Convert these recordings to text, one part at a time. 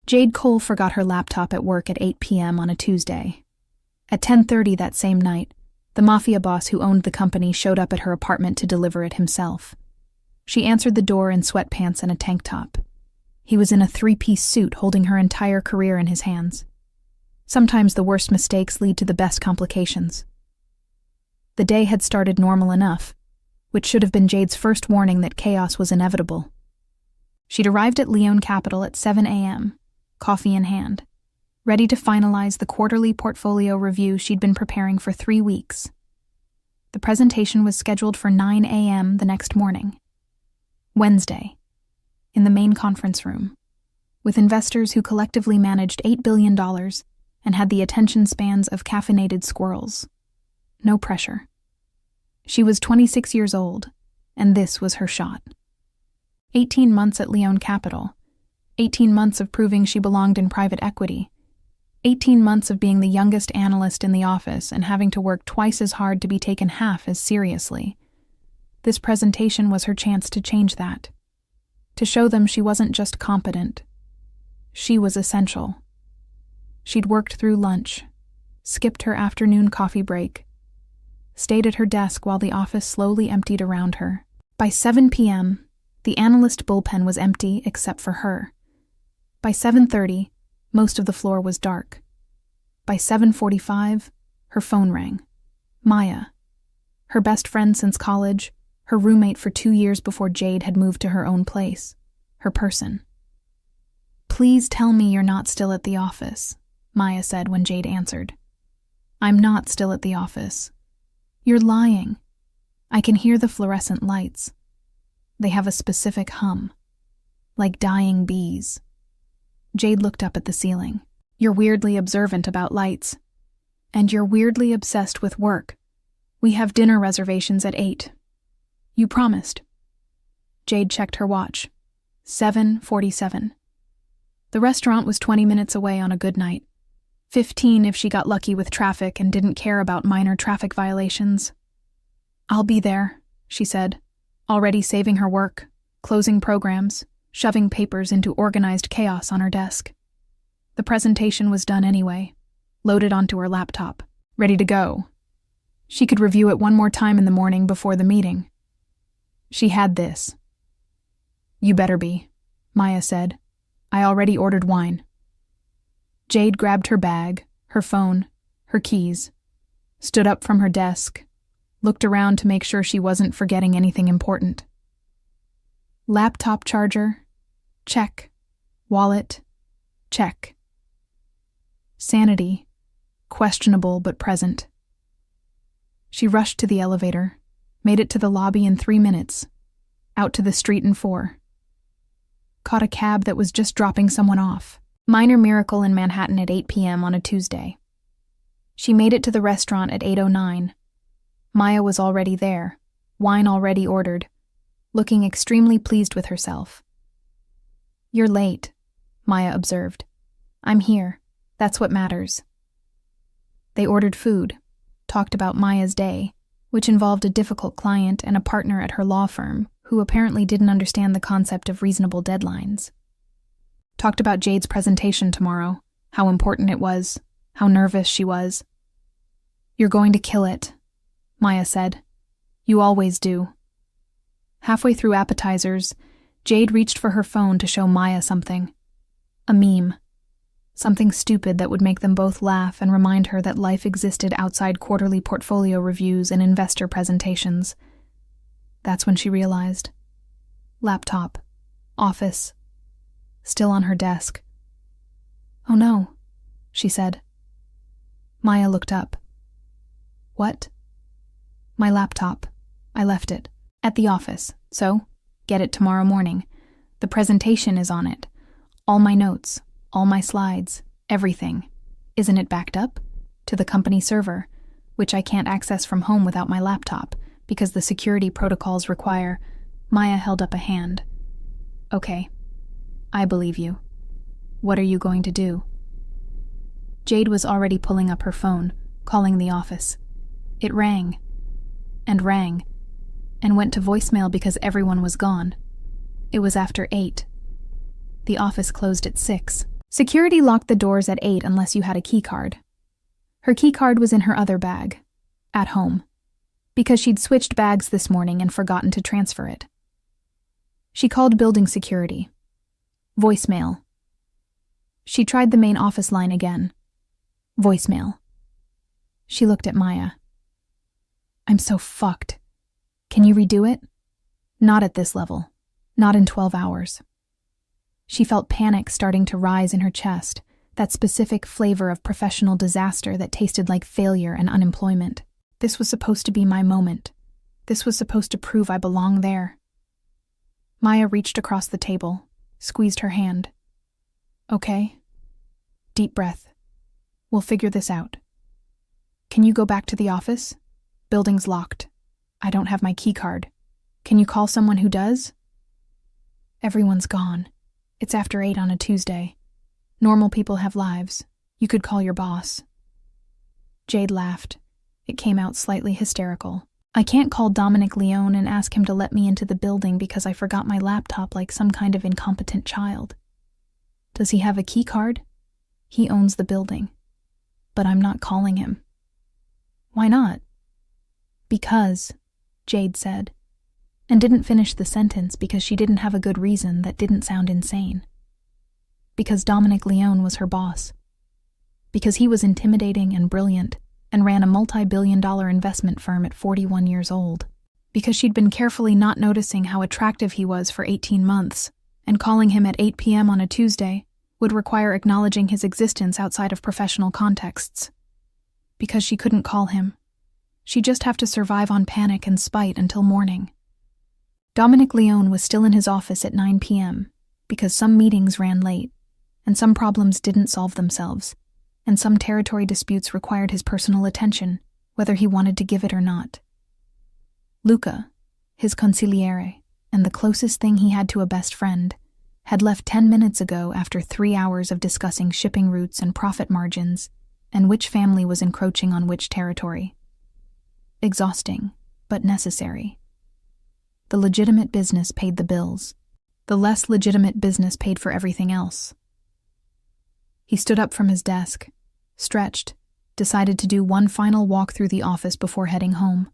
Jade Cole forgot her laptop at work at 8 p.m. on a Tuesday. At 10:30 that same night, the Mafia boss who owned the company showed up at her apartment to deliver it himself. She answered the door in sweatpants and a tank top. He was in a three-piece suit holding her entire career in his hands. Sometimes the worst mistakes lead to the best complications. The day had started normal enough, which should have been Jade's first warning that chaos was inevitable. She'd arrived at Leone Capital at 7 a.m., coffee in hand, ready to finalize the quarterly portfolio review she'd been preparing for 3 weeks. The presentation was scheduled for 9 a.m. the next morning. Wednesday, in the main conference room, with investors who collectively managed $8 billion and had the attention spans of caffeinated squirrels. No pressure. She was 26 years old, and this was her shot. 18 months at Leone Capital, 18 months of proving she belonged in private equity, 18 months of being the youngest analyst in the office and having to work twice as hard to be taken half as seriously. This presentation was her chance to change that, to show them she wasn't just competent. She was essential. She'd worked through lunch, skipped her afternoon coffee break, stayed at her desk while the office slowly emptied around her. By 7 p.m., the analyst bullpen was empty except for her. By 7:30, most of the floor was dark. By 7:45, her phone rang. Maya, her best friend since college, her roommate for 2 years before Jade had moved to her own place, her person. "Please tell me you're not still at the office," Maya said when Jade answered. "I'm not still at the office. You're lying. I can hear the fluorescent lights. They have a specific hum, like dying bees." Jade looked up at the ceiling. "You're weirdly observant about lights. And you're weirdly obsessed with work. We have dinner reservations at 8. You promised." Jade checked her watch. 7:47. The restaurant was 20 minutes away on a good night. 15 if she got lucky with traffic and didn't care about minor traffic violations. "I'll be there," she said, already saving her work, closing programs, shoving papers into organized chaos on her desk. The presentation was done anyway, loaded onto her laptop, ready to go. She could review it one more time in the morning before the meeting. She had this. "You better be," Maya said. "I already ordered wine." Jade grabbed her bag, her phone, her keys, stood up from her desk, looked around to make sure she wasn't forgetting anything important. Laptop charger, check. Wallet, check. Sanity, questionable but present. She rushed to the elevator, made it to the lobby in 3 minutes, out to the street in 4. Caught a cab that was just dropping someone off. Minor miracle in Manhattan at 8 p.m. on a Tuesday. She made it to the restaurant at 8:09. Maya was already there, wine already ordered, looking extremely pleased with herself. "You're late," Maya observed. "I'm here. That's what matters." They ordered food, talked about Maya's day, which involved a difficult client and a partner at her law firm who apparently didn't understand the concept of reasonable deadlines. Talked about Jade's presentation tomorrow, how important it was, how nervous she was. "You're going to kill it," Maya said. "You always do." Halfway through appetizers, Jade reached for her phone to show Maya something. A meme. Something stupid that would make them both laugh and remind her that life existed outside quarterly portfolio reviews and investor presentations. That's when she realized. Laptop. Office. Still on her desk. "Oh no," she said. Maya looked up. "What?" "My laptop. I left it. At the office, so get it tomorrow morning. The presentation is on it. All my notes, all my slides, everything. Isn't it backed up? To the company server, which I can't access from home without my laptop, because the security protocols require." Maya held up a hand. "Okay. I believe you. What are you going to do?" Jade was already pulling up her phone, calling the office. It rang, and went to voicemail because everyone was gone. It was after 8. The office closed at 6. Security locked the doors at 8 unless you had a keycard. Her keycard was in her other bag, at home, because she'd switched bags this morning and forgotten to transfer it. She called building security. Voicemail. She tried the main office line again. Voicemail. She looked at Maya. I'm so fucked. Can you redo it? Not at this level. Not in 12 hours. She felt panic starting to rise in her chest, that specific flavor of professional disaster that tasted like failure and unemployment. This was supposed to be my moment. This was supposed to prove I belong there. Maya reached across the table, squeezed her hand. Okay. Deep breath. We'll figure this out. Can you go back to the office? Building's locked. I don't have my key card. Can you call someone who does? Everyone's gone. It's after 8 on a Tuesday. Normal people have lives. You could call your boss. Jade laughed. It came out slightly hysterical. I can't call Dominic Leone and ask him to let me into the building because I forgot my laptop like some kind of incompetent child. Does he have a key card? He owns the building. But I'm not calling him. Why not? Because, Jade said, and didn't finish the sentence because she didn't have a good reason that didn't sound insane. Because Dominic Leone was her boss. Because he was intimidating and brilliant and ran a multi-billion-dollar investment firm at 41 years old. Because she'd been carefully not noticing how attractive he was for 18 months, and calling him at 8 p.m. on a Tuesday would require acknowledging his existence outside of professional contexts. Because she couldn't call him. She'd just have to survive on panic and spite until morning. Dominic Leone was still in his office at 9 p.m. because some meetings ran late, and some problems didn't solve themselves, and some territory disputes required his personal attention, whether he wanted to give it or not. Luca, his consigliere, and the closest thing he had to a best friend, had left 10 minutes ago after 3 hours of discussing shipping routes and profit margins, and which family was encroaching on which territory. Exhausting, but necessary. The legitimate business paid the bills. The less legitimate business paid for everything else. He stood up from his desk, stretched, decided to do one final walk through the office before heading home.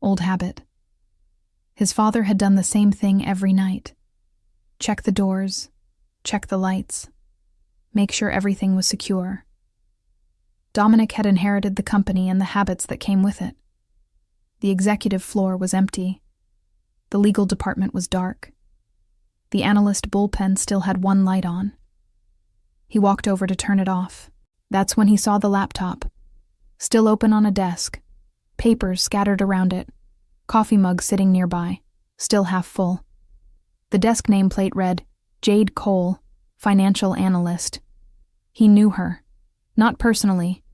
Old habit. His father had done the same thing every night. Check the doors, check the lights, make sure everything was secure. Dominic had inherited the company and the habits that came with it. The executive floor was empty. The legal department was dark. The analyst bullpen still had one light on. He walked over to turn it off. That's when he saw the laptop, still open on a desk, papers scattered around it, coffee mug sitting nearby, still half full. The desk nameplate read, Jade Cole, financial analyst. He knew her, not personally,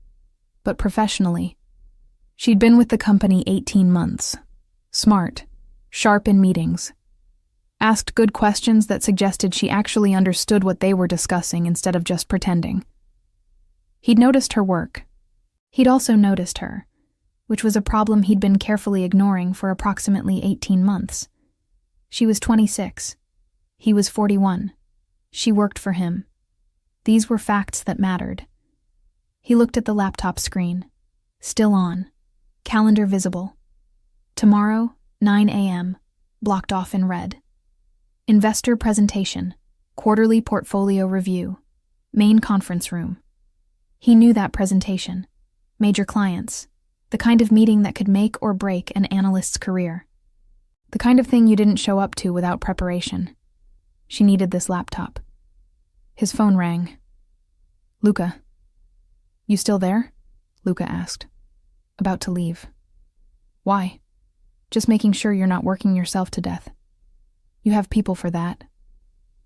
but professionally. She'd been with the company 18 months. Smart, sharp in meetings. Asked good questions that suggested she actually understood what they were discussing instead of just pretending. He'd noticed her work. He'd also noticed her, which was a problem he'd been carefully ignoring for approximately 18 months. She was 26. He was 41. She worked for him. These were facts that mattered. He looked at the laptop screen. Still on. Calendar visible. Tomorrow, 9 a.m., blocked off in red. Investor presentation. Quarterly portfolio review. Main conference room. He knew that presentation. Major clients. The kind of meeting that could make or break an analyst's career. The kind of thing you didn't show up to without preparation. She needed this laptop. His phone rang. Luca. You still there? Luca asked. About to leave. Why? Just making sure you're not working yourself to death. You have people for that.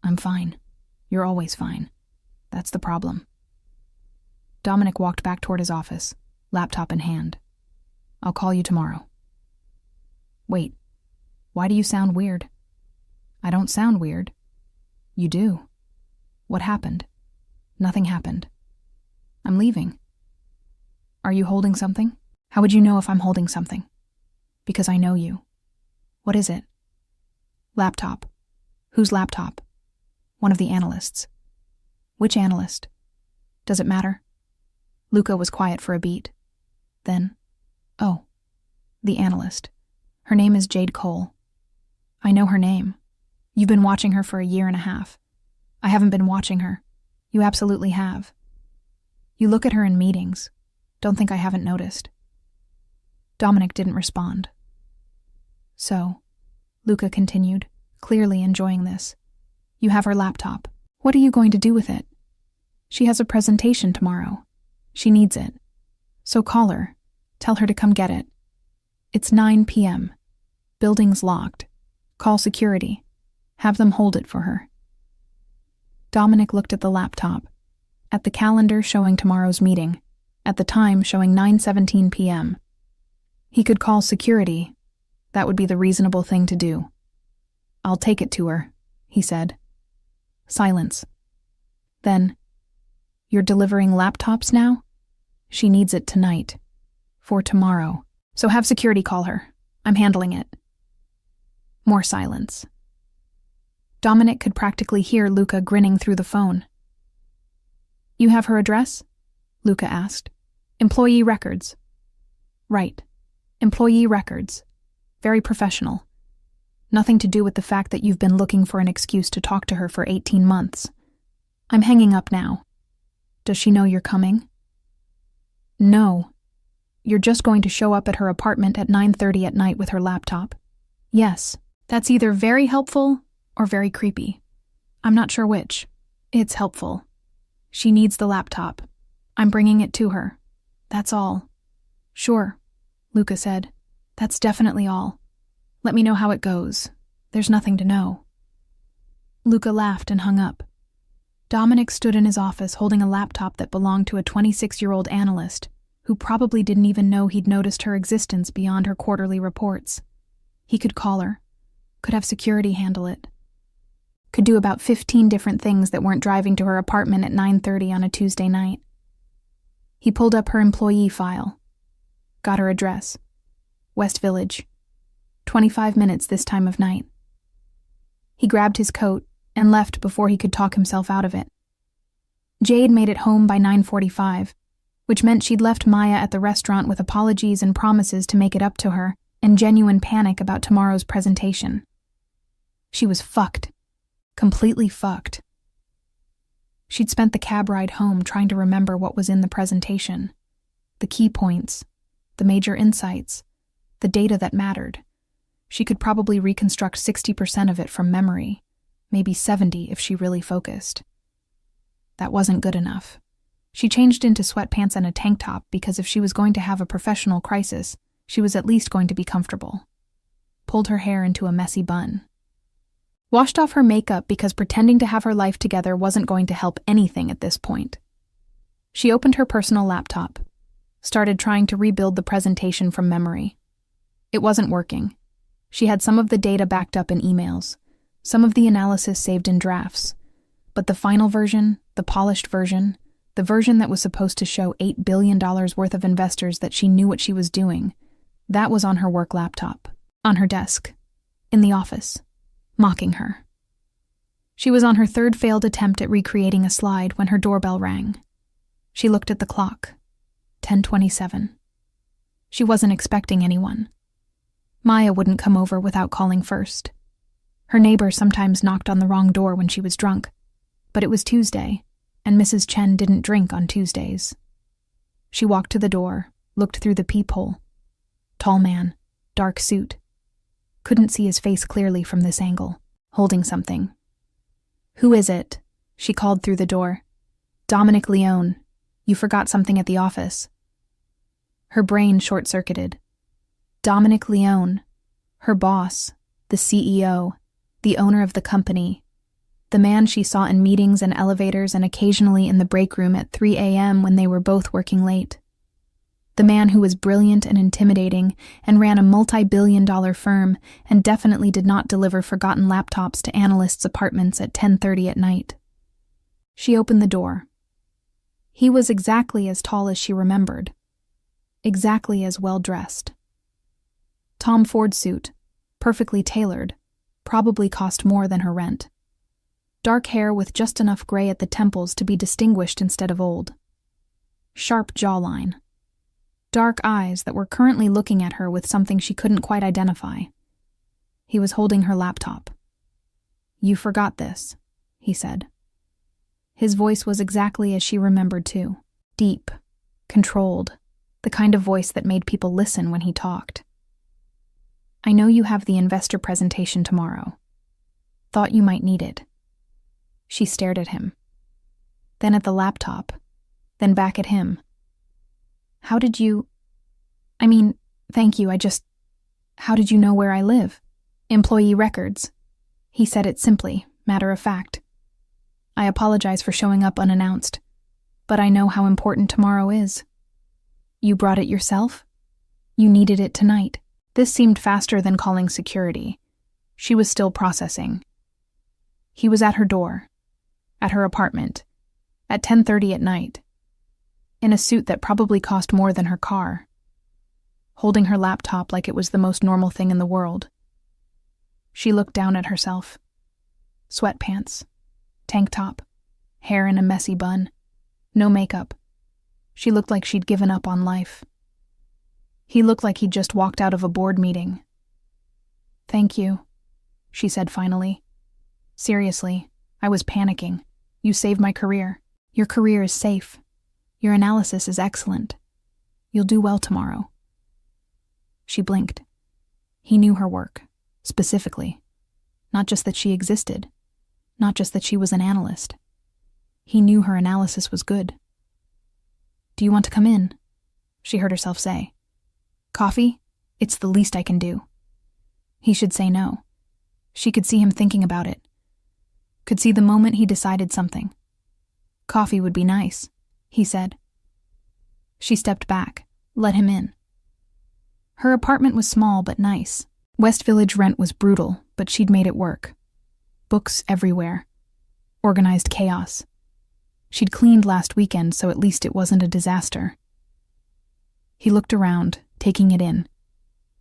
I'm fine. You're always fine. That's the problem. Dominic walked back toward his office, laptop in hand. I'll call you tomorrow. Wait. Why do you sound weird? I don't sound weird. You do. What happened? Nothing happened. I'm leaving. Are you holding something? How would you know if I'm holding something? Because I know you. What is it? Laptop. Whose laptop? One of the analysts. Which analyst? Does it matter? Luca was quiet for a beat. Then, oh, the analyst. Her name is Jade Cole. I know her name. You've been watching her for a year and a half. I haven't been watching her. You absolutely have. You look at her in meetings. Don't think I haven't noticed. Dominic didn't respond. So, Luca continued, clearly enjoying this. You have her laptop. What are you going to do with it? She has a presentation tomorrow. She needs it. So call her. Tell her to come get it. It's 9 p.m. Building's locked. Call security. Have them hold it for her. Dominic looked at the laptop, at the calendar showing tomorrow's meeting, at the time showing 9:17 p.m. He could call security. That would be the reasonable thing to do. I'll take it to her, he said. Silence. Then, you're delivering laptops now? She needs it tonight. For tomorrow. So have security call her. I'm handling it. More silence. Dominic could practically hear Luca grinning through the phone. You have her address? Luca asked. Employee records. Right. Employee records. Very professional. Nothing to do with the fact that you've been looking for an excuse to talk to her for 18 months. I'm hanging up now. Does she know you're coming? No. You're just going to show up at her apartment at 9:30 at night with her laptop. Yes, that's either very helpful or very creepy. I'm not sure which. It's helpful. She needs the laptop. I'm bringing it to her. That's all. Sure, Luca said. That's definitely all. Let me know how it goes. There's nothing to know. Luca laughed and hung up. Dominic stood in his office holding a laptop that belonged to a 26-year-old analyst who probably didn't even know he'd noticed her existence beyond her quarterly reports. He could call her, could have security handle it, could do about 15 different things that weren't driving to her apartment at 9:30 on a Tuesday night. He pulled up her employee file, got her address, West Village, 25 minutes this time of night. He grabbed his coat and left before he could talk himself out of it. Jade made it home by 9:45, which meant she'd left Maya at the restaurant with apologies and promises to make it up to her, and genuine panic about tomorrow's presentation. She was fucked. Completely fucked. She'd spent the cab ride home trying to remember what was in the presentation. The key points, the major insights, the data that mattered. She could probably reconstruct 60% of it from memory, maybe 70 if she really focused. That wasn't good enough. She changed into sweatpants and a tank top because if she was going to have a professional crisis, she was at least going to be comfortable. Pulled her hair into a messy bun. Washed off her makeup because pretending to have her life together wasn't going to help anything at this point. She opened her personal laptop, started trying to rebuild the presentation from memory. It wasn't working. She had some of the data backed up in emails, some of the analysis saved in drafts, but the final version, the polished version, the version that was supposed to show $8 billion worth of investors that she knew what she was doing, that was on her work laptop, on her desk, in the office, mocking her. She was on her third failed attempt at recreating a slide when her doorbell rang. She looked at the clock. 10:27. She wasn't expecting anyone. Maya wouldn't come over without calling first. Her neighbor sometimes knocked on the wrong door when she was drunk, but it was Tuesday, and Mrs. Chen didn't drink on Tuesdays. She walked to the door, looked through the peephole. Tall man, dark suit. Couldn't see his face clearly from this angle, holding something. Who is it? She called through the door. Dominic Leone. You forgot something at the office. Her brain short-circuited. Dominic Leone, her boss, the CEO, the owner of the company, the man she saw in meetings and elevators and occasionally in the break room at 3 a.m. when they were both working late. The man who was brilliant and intimidating and ran a multi-billion-dollar firm and definitely did not deliver forgotten laptops to analysts' apartments at 10:30 at night. She opened the door. He was exactly as tall as she remembered, exactly as well-dressed. Tom Ford suit, perfectly tailored, probably cost more than her rent. dark hair with just enough gray at the temples to be distinguished instead of old. Sharp jawline. Dark eyes that were currently looking at her with something she couldn't quite identify. He was holding her laptop. "You forgot this," he said. His voice was exactly as she remembered too. Deep, controlled, the kind of voice that made people listen when he talked. "I know you have the investor presentation tomorrow. Thought you might need it." She stared at him, then at the laptop, then back at him. "How did you... thank you, how did you know where I live?" "Employee records." He said it simply, matter of fact. "I apologize for showing up unannounced, but I know how important tomorrow is." "You brought it yourself? You needed it tonight." This seemed faster than calling security. She was still processing. He was at her door, at her apartment, at 10:30 at night, in a suit that probably cost more than her car, holding her laptop like it was the most normal thing in the world. She looked down at herself. Sweatpants, tank top, hair in a messy bun, no makeup. She looked like she'd given up on life. He looked like he'd just walked out of a board meeting. "Thank you," she said finally. "Seriously, I was panicking. You saved my career. Your career is safe. Your analysis is excellent. You'll do well tomorrow." She blinked. He knew her work, specifically. Not just that she existed. Not just that she was an analyst. He knew her analysis was good. "Do you want to come in?" she heard herself say. "Coffee? It's the least I can do." He should say no. She could see him thinking about it. Could see the moment he decided something. "Coffee would be nice," he said. She stepped back, let him in. Her apartment was small but nice. West Village rent was brutal, but she'd made it work. Books everywhere. Organized chaos. She'd cleaned last weekend, so at least it wasn't a disaster. He looked around, taking it in.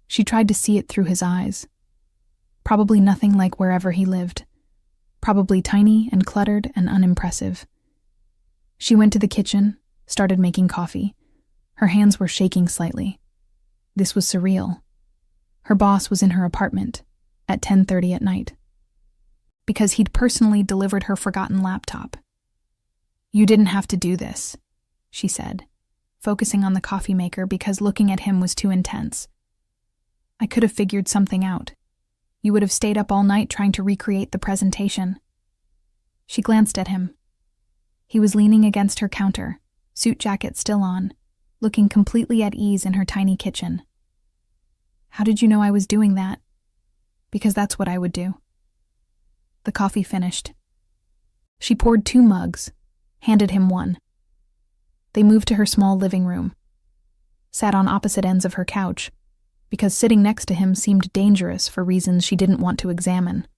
She tried to see it through his eyes. Probably nothing like wherever he lived. Probably tiny and cluttered and unimpressive. She went to the kitchen, started making coffee. Her hands were shaking slightly. This was surreal. Her boss was in her apartment at 10:30 at night. Because he'd personally delivered her forgotten laptop. "You didn't have to do this," she said, focusing on the coffee maker because looking at him was too intense. "I could have figured something out. You would have stayed up all night trying to recreate the presentation." She glanced at him. He was leaning against her counter, suit jacket still on, looking completely at ease in her tiny kitchen. "How did you know I was doing that?" "Because that's what I would do." The coffee finished. She poured 2 mugs, handed him one. They moved to her small living room, sat on opposite ends of her couch, because sitting next to him seemed dangerous for reasons she didn't want to examine.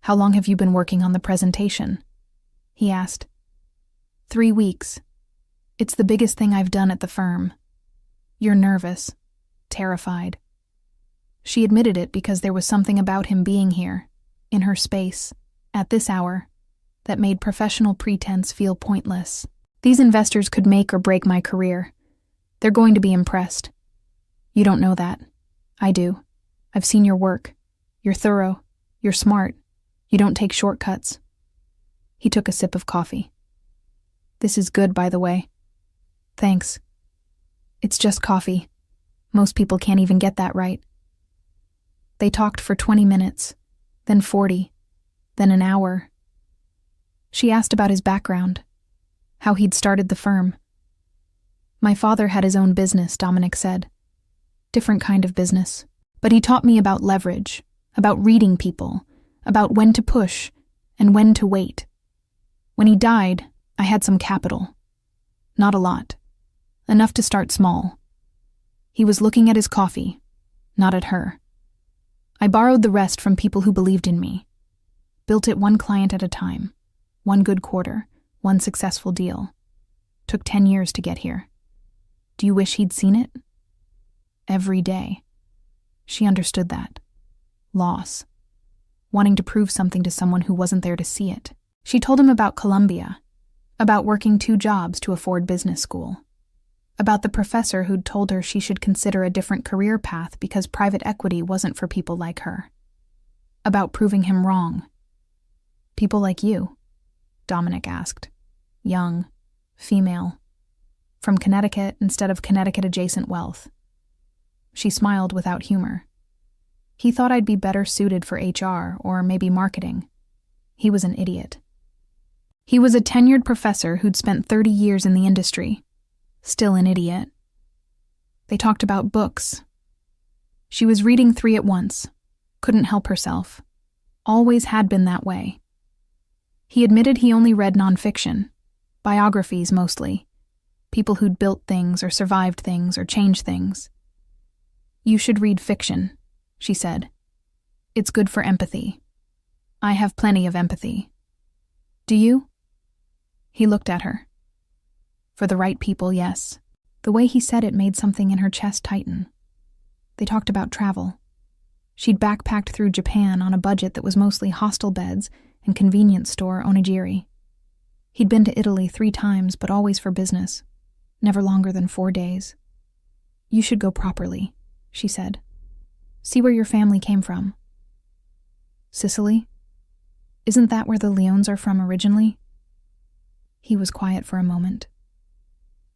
"How long have you been working on the presentation?" he asked. 3 weeks. It's the biggest thing I've done at the firm." "You're nervous, terrified." She admitted it because there was something about him being here, in her space, at this hour, that made professional pretense feel pointless. "These investors could make or break my career. They're going to be impressed. You don't know that. I do. I've seen your work. You're thorough. You're smart. You don't take shortcuts." He took a sip of coffee. "This is good, by the way." "Thanks." "It's just coffee. Most people can't even get that right." They talked for 20 minutes, then 40, then an hour. She asked about his background, how he'd started the firm. "My father had his own business," Dominic said. "Different kind of business. But he taught me about leverage, about reading people, about when to push and when to wait. When he died, I had some capital. Not a lot. Enough to start small." He was looking at his coffee, not at her. "I borrowed the rest from people who believed in me. Built it one client at a time. One good quarter, one successful deal. Took 10 years to get here. Do you wish he'd seen it?" Every day. She understood that. Loss. wanting to prove something to someone who wasn't there to see it. She told him about Columbia, about working 2 jobs to afford business school, about the professor who'd told her she should consider a different career path because private equity wasn't for people like her, about proving him wrong. People like you? Dominic asked. Young, female, from Connecticut instead of Connecticut-adjacent wealth. She smiled without humor. He thought I'd be better suited for HR or maybe marketing. He was an idiot. He was a tenured professor who'd spent 30 years in the industry. Still an idiot. They talked about books. She was reading 3 at once. Couldn't help herself. Always had been that way. He admitted he only read nonfiction. Biographies, mostly. People who'd built things or survived things or changed things. You should read fiction, she said. It's good for empathy. I have plenty of empathy. Do you? He looked at her. For the right people, yes. The way he said it made something in her chest tighten. They talked about travel. She'd backpacked through Japan on a budget that was mostly hostel beds and convenience store onigiri. He'd been to Italy 3 times, but always for business. Never longer than 4 days. You should go properly, she said. See where your family came from. Sicily? Isn't that where the Leones are from originally? He was quiet for a moment.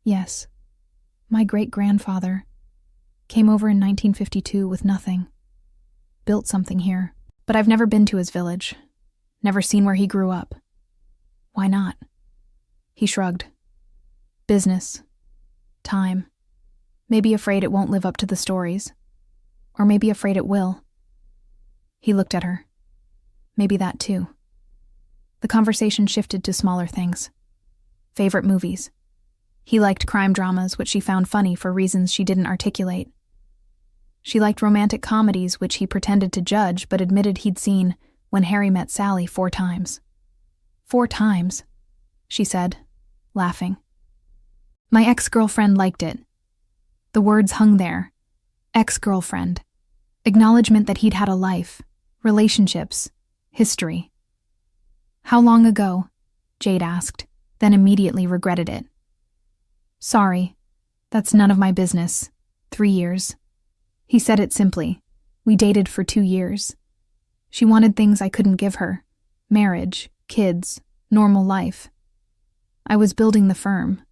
Yes. My great-grandfather came over in 1952 with nothing. Built something here, but I've never been to his village. Never seen where he grew up. Why not? He shrugged. Business. Time. Maybe afraid it won't live up to the stories. Or maybe afraid it will. He looked at her. Maybe that too. The conversation shifted to smaller things. Favorite movies. He liked crime dramas, which she found funny for reasons she didn't articulate. She liked romantic comedies, which he pretended to judge but admitted he'd seen When Harry Met Sally 4 times. 4 times, she said, laughing. My ex-girlfriend liked it. The words hung there. Ex-girlfriend. Acknowledgement that he'd had a life, relationships, history. How long ago? Jade asked, then immediately regretted it. Sorry, that's none of my business. 3 years. He said it simply. We dated for 2 years. She wanted things I couldn't give her. Marriage, kids, normal life. I was building the firm,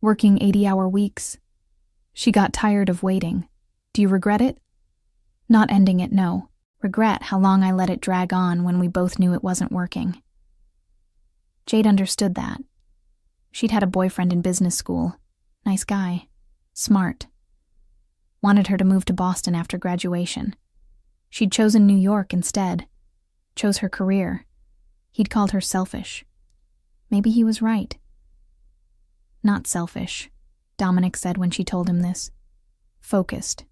working 80-hour weeks. She got tired of waiting. Do you regret it? Not ending it, no. Regret how long I let it drag on when we both knew it wasn't working. Jade understood that. She'd had a boyfriend in business school. Nice guy. Smart. Wanted her to move to Boston after graduation. She'd chosen New York instead. Chose her career. He'd called her selfish. Maybe he was right. Not selfish, Dominic said when she told him this. Focused.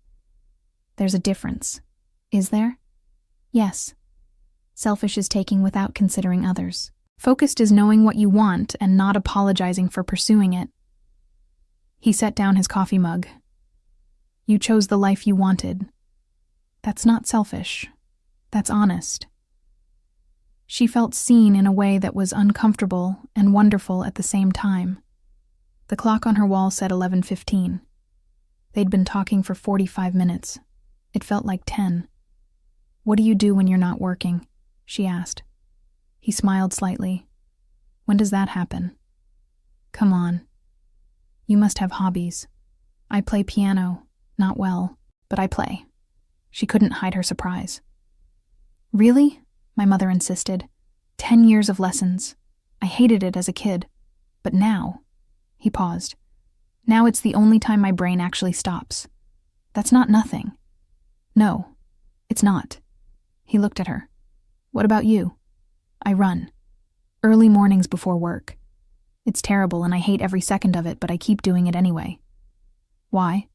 There's a difference. Is there? Yes. Selfish is taking without considering others. Focused is knowing what you want and not apologizing for pursuing it. He set down his coffee mug. You chose the life you wanted. That's not selfish. That's honest. She felt seen in a way that was uncomfortable and wonderful at the same time. The clock on her wall said 11:15. They'd been talking for 45 minutes. It felt like 10. What do you do when you're not working? She asked. He smiled slightly. When does that happen? Come on. You must have hobbies. I play piano. Not well, but I play. She couldn't hide her surprise. Really? My mother insisted. 10 years of lessons. I hated it as a kid. But now... He paused. Now it's the only time my brain actually stops. That's not nothing. No, it's not. He looked at her. What about you? I run. Early mornings before work. It's terrible and I hate every second of it, but I keep doing it anyway. Why?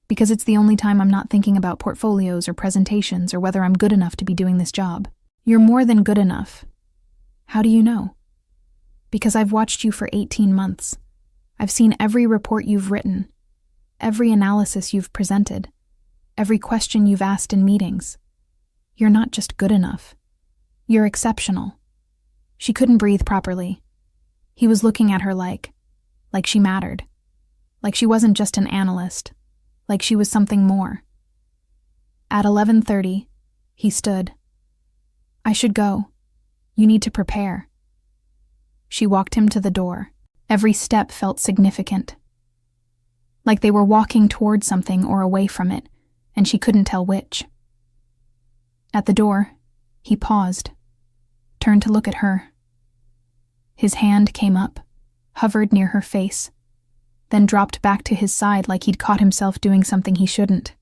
Because it's the only time I'm not thinking about portfolios or presentations or whether I'm good enough to be doing this job. You're more than good enough. How do you know? Because I've watched you for 18 months. I've seen every report you've written, every analysis you've presented, every question you've asked in meetings. You're not just good enough. You're exceptional. She couldn't breathe properly. He was looking at her like she mattered. Like she wasn't just an analyst. Like she was something more. At 11:30, he stood. I should go. You need to prepare. She walked him to the door. Every step felt significant. Like they were walking toward something or away from it, and she couldn't tell which. At the door, he paused, turned to look at her. His hand came up, hovered near her face, then dropped back to his side like he'd caught himself doing something he shouldn't.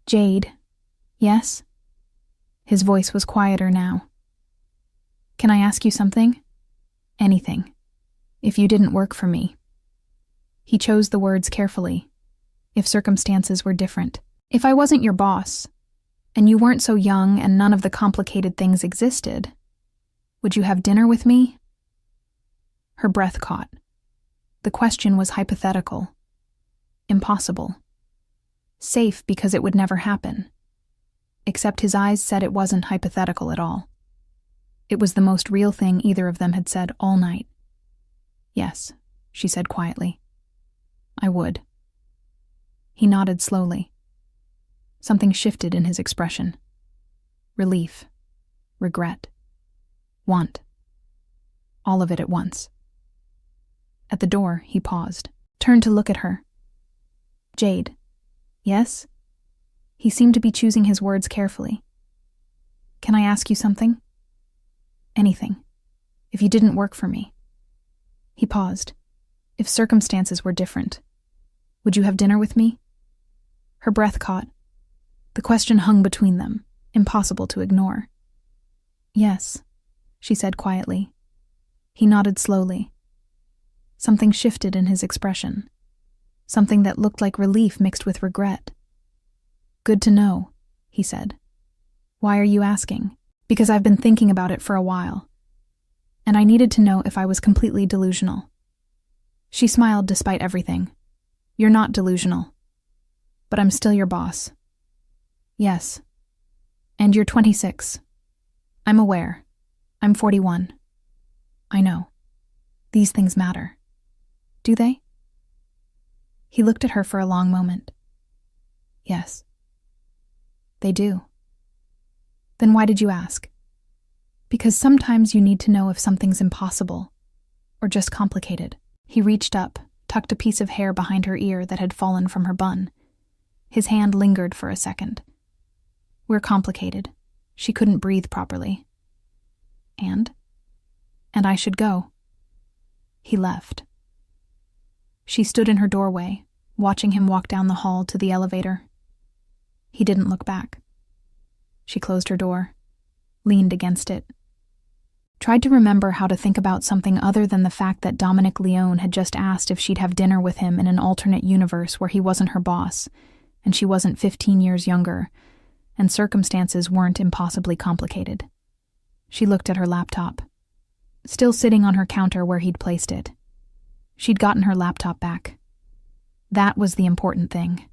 Jade, yes? His voice was quieter now. Can I ask you something? Anything. If you didn't work for me. He chose the words carefully. If circumstances were different. If I wasn't your boss, and you weren't so young and none of the complicated things existed, would you have dinner with me? Her breath caught. The question was hypothetical. Impossible. Safe because it would never happen. Except his eyes said it wasn't hypothetical at all. It was the most real thing either of them had said all night. Yes, she said quietly. I would. He nodded slowly. Something shifted in his expression. Relief. Regret. Want. All of it at once. At the door, he paused, turned to look at her. Jade. Yes? He seemed to be choosing his words carefully. Can I ask you something? Anything. If you didn't work for me. He paused. If circumstances were different, would you have dinner with me? Her breath caught. The question hung between them, impossible to ignore. Yes, she said quietly. He nodded slowly. Something shifted in his expression. Something that looked like relief mixed with regret. Good to know, he said. Why are you asking? Because I've been thinking about it for a while. And I needed to know if I was completely delusional. She smiled despite everything. You're not delusional. But I'm still your boss. Yes. And you're 26. I'm aware. I'm 41. I know. These things matter. Do they? He looked at her for a long moment. Yes. They do. Then why did you ask? Because sometimes you need to know if something's impossible, or just complicated. He reached up, tucked a piece of hair behind her ear that had fallen from her bun. His hand lingered for a second. We're complicated. She couldn't breathe properly. And I should go. He left. She stood in her doorway, watching him walk down the hall to the elevator. He didn't look back. She closed her door, leaned against it, tried to remember how to think about something other than the fact that Dominic Leone had just asked if she'd have dinner with him in an alternate universe where he wasn't her boss, and she wasn't 15 years younger, and circumstances weren't impossibly complicated. She looked at her laptop, still sitting on her counter where he'd placed it. She'd gotten her laptop back. That was the important thing.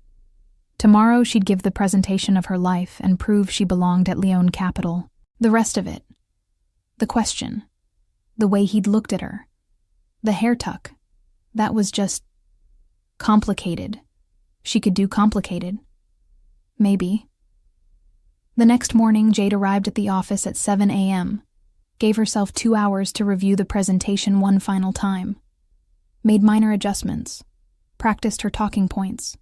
Tomorrow she'd give the presentation of her life and prove she belonged at Leone Capital. The rest of it. The question. The way he'd looked at her. The hair tuck. That was just complicated. She could do complicated. Maybe. The next morning, Jade arrived at the office at 7 a.m., gave herself 2 hours to review the presentation one final time, made minor adjustments, practiced her talking points,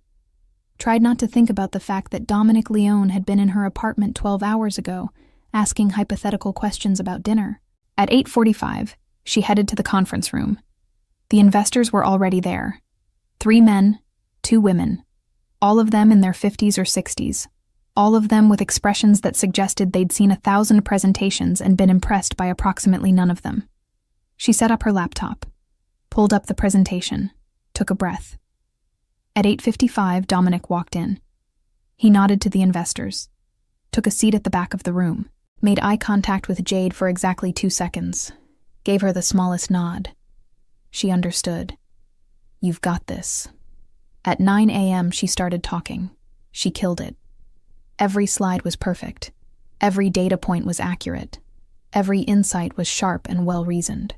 tried not to think about the fact that Dominic Leone had been in her apartment 12 hours ago, asking hypothetical questions about dinner. At 8:45, she headed to the conference room. The investors were already there. 3 men, 2 women, all of them in their 50s or 60s, all of them with expressions that suggested they'd seen 1,000 presentations and been impressed by approximately none of them. She set up her laptop, pulled up the presentation, took a breath. At 8:55, Dominic walked in. He nodded to the investors, took a seat at the back of the room, made eye contact with Jade for exactly 2 seconds, gave her the smallest nod. She understood. You've got this. At 9 a.m., she started talking. She killed it. Every slide was perfect. Every data point was accurate. Every insight was sharp and well-reasoned.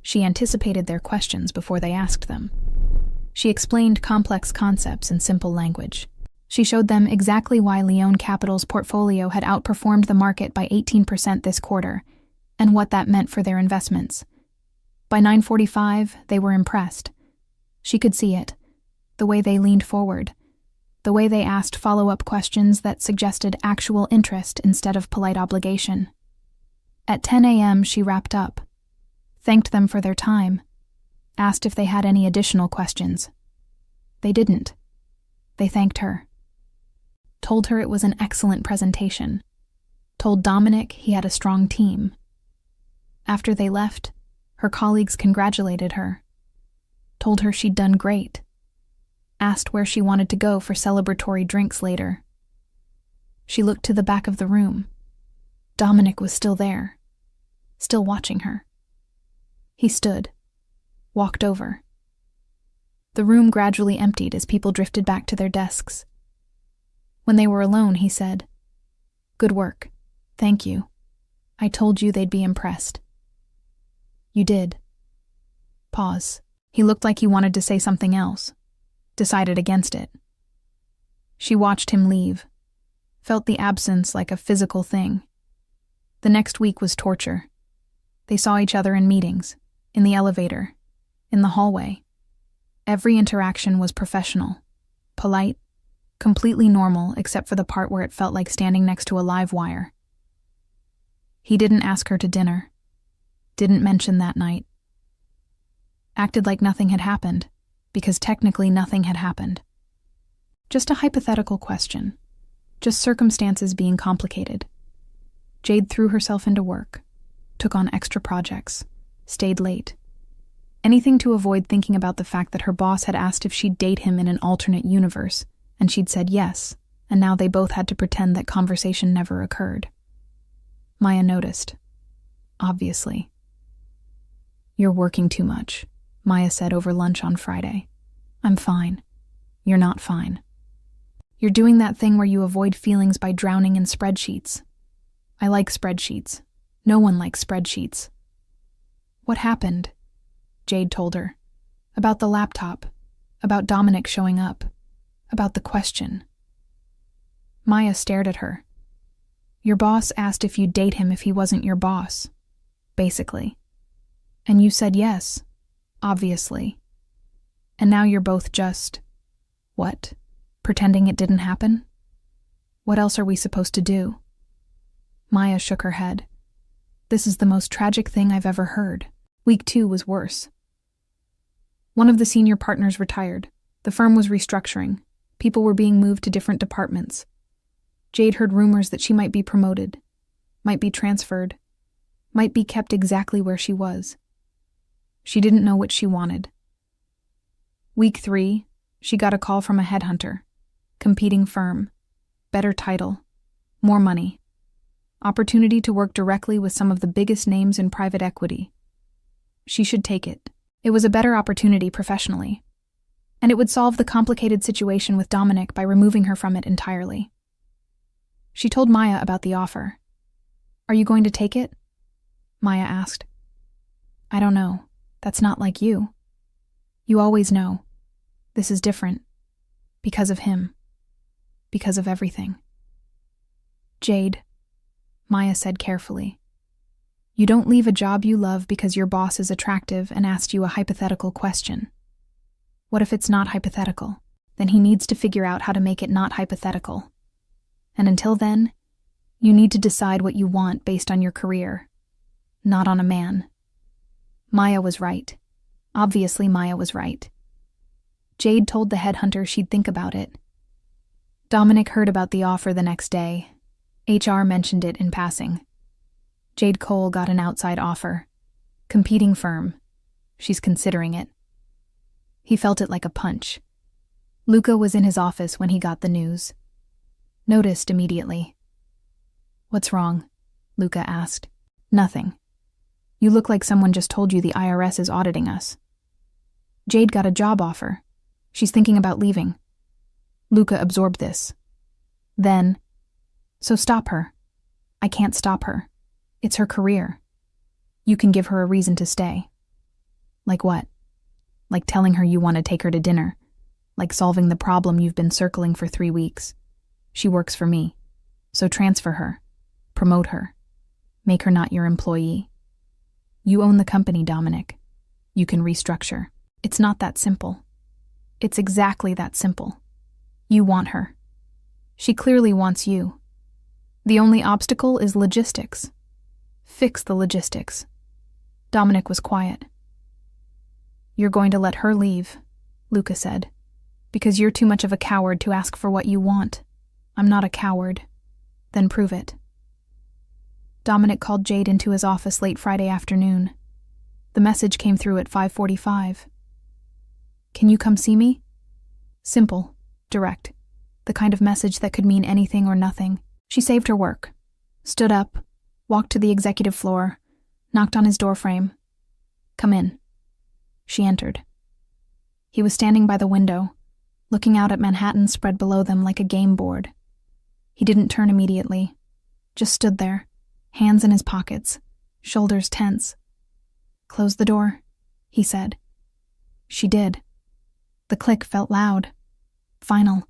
She anticipated their questions before they asked them. She explained complex concepts in simple language. She showed them exactly why Leone Capital's portfolio had outperformed the market by 18% this quarter, and what that meant for their investments. By 9:45, they were impressed. She could see it, the way they leaned forward, the way they asked follow-up questions that suggested actual interest instead of polite obligation. At 10 a.m., she wrapped up, thanked them for their time, asked if they had any additional questions. They didn't. They thanked her. Told her it was an excellent presentation. Told Dominic he had a strong team. After they left, her colleagues congratulated her. Told her she'd done great. Asked where she wanted to go for celebratory drinks later. She looked to the back of the room. Dominic was still there, still watching her. He stood, walked over. The room gradually emptied as people drifted back to their desks. When they were alone, he said, "Good work. Thank you. I told you they'd be impressed." "You did." Pause. He looked like he wanted to say something else, decided against it. She watched him leave, felt the absence like a physical thing. The next week was torture. They saw each other in meetings, in the elevator, in the hallway. Every interaction was professional, polite, completely normal except for the part where it felt like standing next to a live wire. He didn't ask her to dinner, didn't mention that night. Acted like nothing had happened, because technically nothing had happened. Just a hypothetical question, just circumstances being complicated. Jade threw herself into work, took on extra projects, stayed late. Anything to avoid thinking about the fact that her boss had asked if she'd date him in an alternate universe, and she'd said yes, and now they both had to pretend that conversation never occurred. Maya noticed. Obviously. "You're working too much," Maya said over lunch on Friday. "I'm fine. You're not fine. You're doing that thing where you avoid feelings by drowning in spreadsheets. I like spreadsheets. No one likes spreadsheets." "What happened?" Jade told her. About the laptop. About Dominic showing up. About the question. Maya stared at her. "Your boss asked if you'd date him if he wasn't your boss. Basically. And you said yes. Obviously. And now you're both just... what? Pretending it didn't happen? What else are we supposed to do?" Maya shook her head. "This is the most tragic thing I've ever heard." Week 2 was worse. One of the senior partners retired. The firm was restructuring. People were being moved to different departments. Jade heard rumors that she might be promoted, might be transferred, might be kept exactly where she was. She didn't know what she wanted. Week 3, she got a call from a headhunter. Competing firm. Better title. More money. Opportunity to work directly with some of the biggest names in private equity. She should take it. It was a better opportunity professionally. And it would solve the complicated situation with Dominic by removing her from it entirely. She told Maya about the offer. "Are you going to take it?" Maya asked. "I don't know. That's not like you. You always know. This is different. Because of him. Because of everything." "Jade," Maya said carefully, "you don't leave a job you love because your boss is attractive and asked you a hypothetical question. What if it's not hypothetical? Then he needs to figure out how to make it not hypothetical. And until then, you need to decide what you want based on your career, not on a man." Maya was right. Obviously, Maya was right. Jade told the headhunter she'd think about it. Dominic heard about the offer the next day. HR mentioned it in passing. Jade Cole got an outside offer. Competing firm. She's considering it. He felt it like a punch. Luca was in his office when he got the news. Noticed immediately. "What's wrong?" Luca asked. "Nothing. You look like someone just told you the IRS is auditing us." "Jade got a job offer. She's thinking about leaving." Luca absorbed this. Then, "So stop her." "I can't stop her. It's her career. You can give her a reason to stay. Like what? Like telling her you want to take her to dinner. Like solving the problem you've been circling for 3 weeks. She works for me. So transfer her. Promote her. Make her not your employee. You own the company, Dominic. You can restructure. It's not that simple. It's exactly that simple. You want her. She clearly wants you. The only obstacle is logistics. Fix the logistics. Dominic was quiet. You're going to let her leave, Luca said, because you're too much of a coward to ask for what you want. I'm not a coward. Then prove it. Dominic called Jade into his office late Friday afternoon. The message came through at 5:45. Can you come see me? Simple, direct, the kind of message that could mean anything or nothing. She saved her work, stood up, walked to the executive floor, knocked on his doorframe. Come in. She entered. He was standing by the window, looking out at Manhattan spread below them like a game board. He didn't turn immediately, just stood there, hands in his pockets, shoulders tense. Close the door, he said. She did. The click felt loud, final,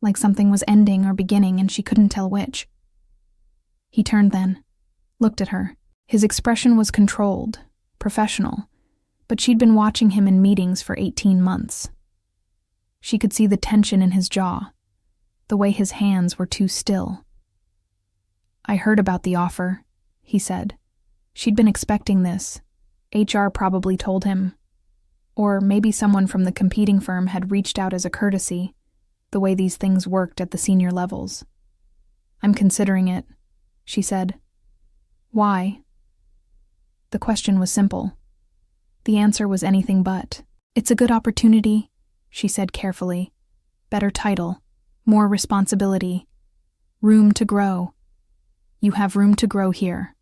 like something was ending or beginning and she couldn't tell which. He turned then, looked at her. His expression was controlled, professional, but she'd been watching him in meetings for 18 months. She could see the tension in his jaw, the way his hands were too still. I heard about the offer, he said. She'd been expecting this. HR probably told him. Or maybe someone from the competing firm had reached out as a courtesy, the way these things worked at the senior levels. I'm considering it, she said. Why? The question was simple. The answer was anything but. It's a good opportunity, she said carefully. Better title, more responsibility, room to grow. You have room to grow here.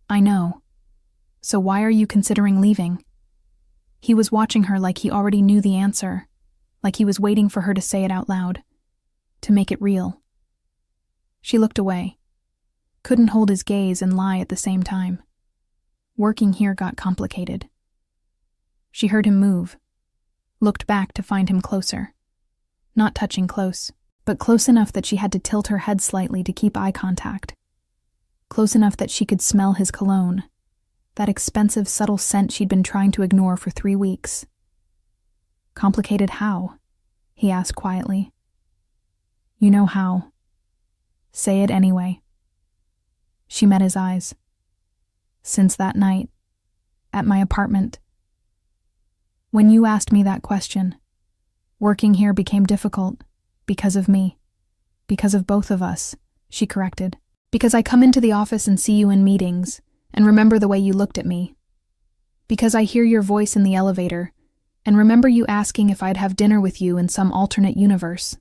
I know. So why are you considering leaving? He was watching her like he already knew the answer, like he was waiting for her to say it out loud, to make it real. She looked away, couldn't hold his gaze and lie at the same time. Working here got complicated. She heard him move, looked back to find him closer. Not touching close, but close enough that she had to tilt her head slightly to keep eye contact. Close enough that she could smell his cologne, that expensive, subtle scent she'd been trying to ignore for 3 weeks. Complicated how? He asked quietly. You know how. Say it anyway. She met his eyes. Since that night, at my apartment. When you asked me that question, working here became difficult because of me, because of both of us, she corrected. Because I come into the office and see you in meetings, and remember the way you looked at me. Because I hear your voice in the elevator, and remember you asking if I'd have dinner with you in some alternate universe.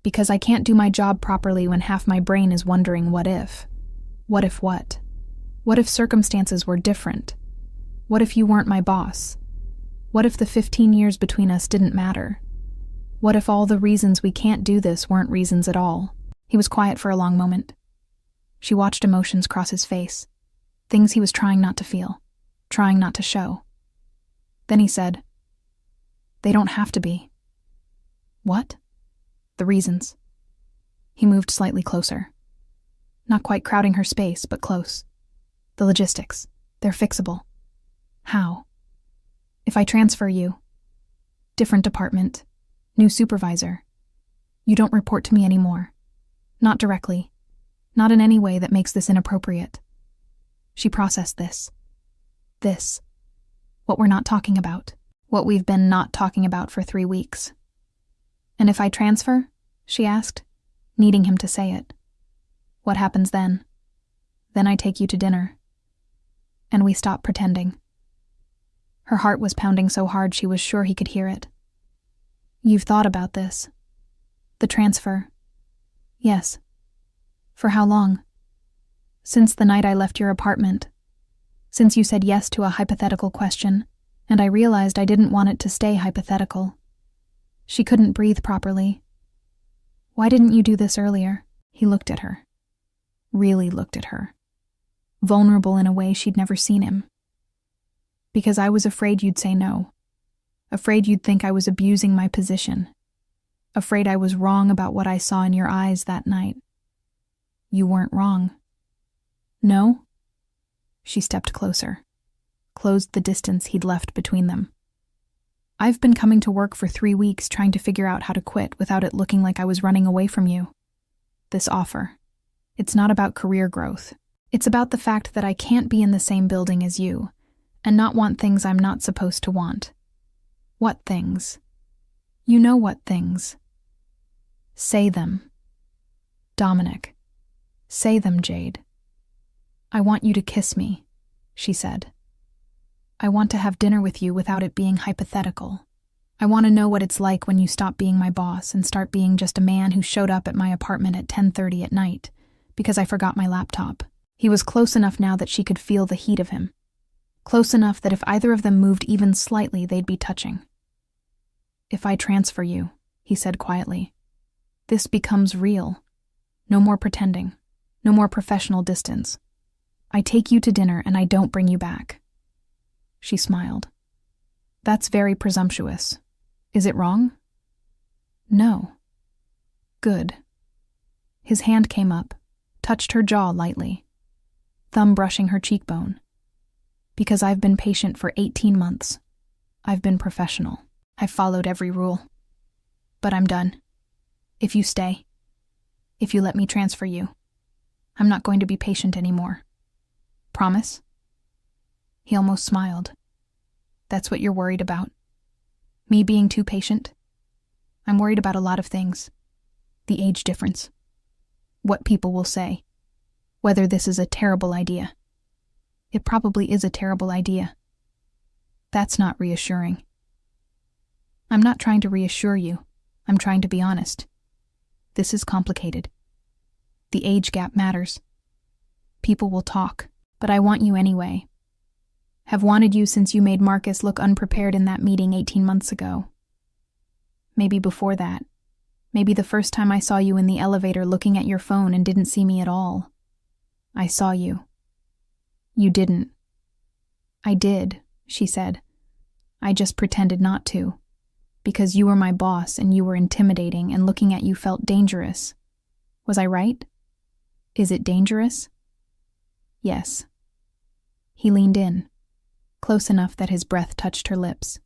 Because I can't do my job properly when half my brain is wondering what if. What if what? What if circumstances were different? What if you weren't my boss? What if the 15 years between us didn't matter? What if all the reasons we can't do this weren't reasons at all? He was quiet for a long moment. She watched emotions cross his face. Things he was trying not to feel, trying not to show. Then he said, They don't have to be. What? The reasons. He moved slightly closer. Not quite crowding her space, but close. The logistics. They're fixable. How? If I transfer you. Different department. New supervisor. You don't report to me anymore. Not directly. Not in any way that makes this inappropriate. She processed this. This. What we're not talking about. What we've been not talking about for 3 weeks. And if I transfer? She asked, needing him to say it. What happens then? Then I take you to dinner. And we stop pretending. Her heart was pounding so hard she was sure he could hear it. You've thought about this. The transfer. Yes. For how long? Since the night I left your apartment. Since you said yes to a hypothetical question, and I realized I didn't want it to stay hypothetical. She couldn't breathe properly. Why didn't you do this earlier? He looked at her. Really looked at her. vulnerable in a way she'd never seen him. Because I was afraid you'd say no. Afraid you'd think I was abusing my position. Afraid I was wrong about what I saw in your eyes that night. You weren't wrong. No? She stepped closer, closed the distance he'd left between them. I've been coming to work for 3 weeks trying to figure out how to quit without it looking like I was running away from you. This offer. It's not about career growth. It's about the fact that I can't be in the same building as you and not want things I'm not supposed to want. What things? You know what things. Say them. Dominic. Say them, Jade. I want you to kiss me, she said. I want to have dinner with you without it being hypothetical. I want to know what it's like when you stop being my boss and start being just a man who showed up at my apartment at 10:30 at night because I forgot my laptop. He was close enough now that she could feel the heat of him. Close enough that if either of them moved even slightly, they'd be touching. If I transfer you, he said quietly, this becomes real. No more pretending. No more professional distance. I take you to dinner and I don't bring you back. She smiled. That's very presumptuous. Is it wrong? No. Good. His hand came up, touched her jaw lightly, thumb brushing her cheekbone. Because I've been patient for 18 months. I've been professional. I've followed every rule. But I'm done. If you stay, if you let me transfer you, I'm not going to be patient anymore. Promise? He almost smiled. That's what you're worried about? Me being too patient? I'm worried about a lot of things. The age difference. What people will say. Whether this is a terrible idea. It probably is a terrible idea. That's not reassuring. I'm not trying to reassure you. I'm trying to be honest. This is complicated. The age gap matters. People will talk, but I want you anyway. Have wanted you since you made Marcus look unprepared in that meeting 18 months ago. Maybe before that. Maybe the first time I saw you in the elevator looking at your phone and didn't see me at all. I saw you. You didn't. I did, she said. I just pretended not to. Because you were my boss and you were intimidating and looking at you felt dangerous. Was I right? Is it dangerous? Yes. He leaned in, close enough that his breath touched her lips.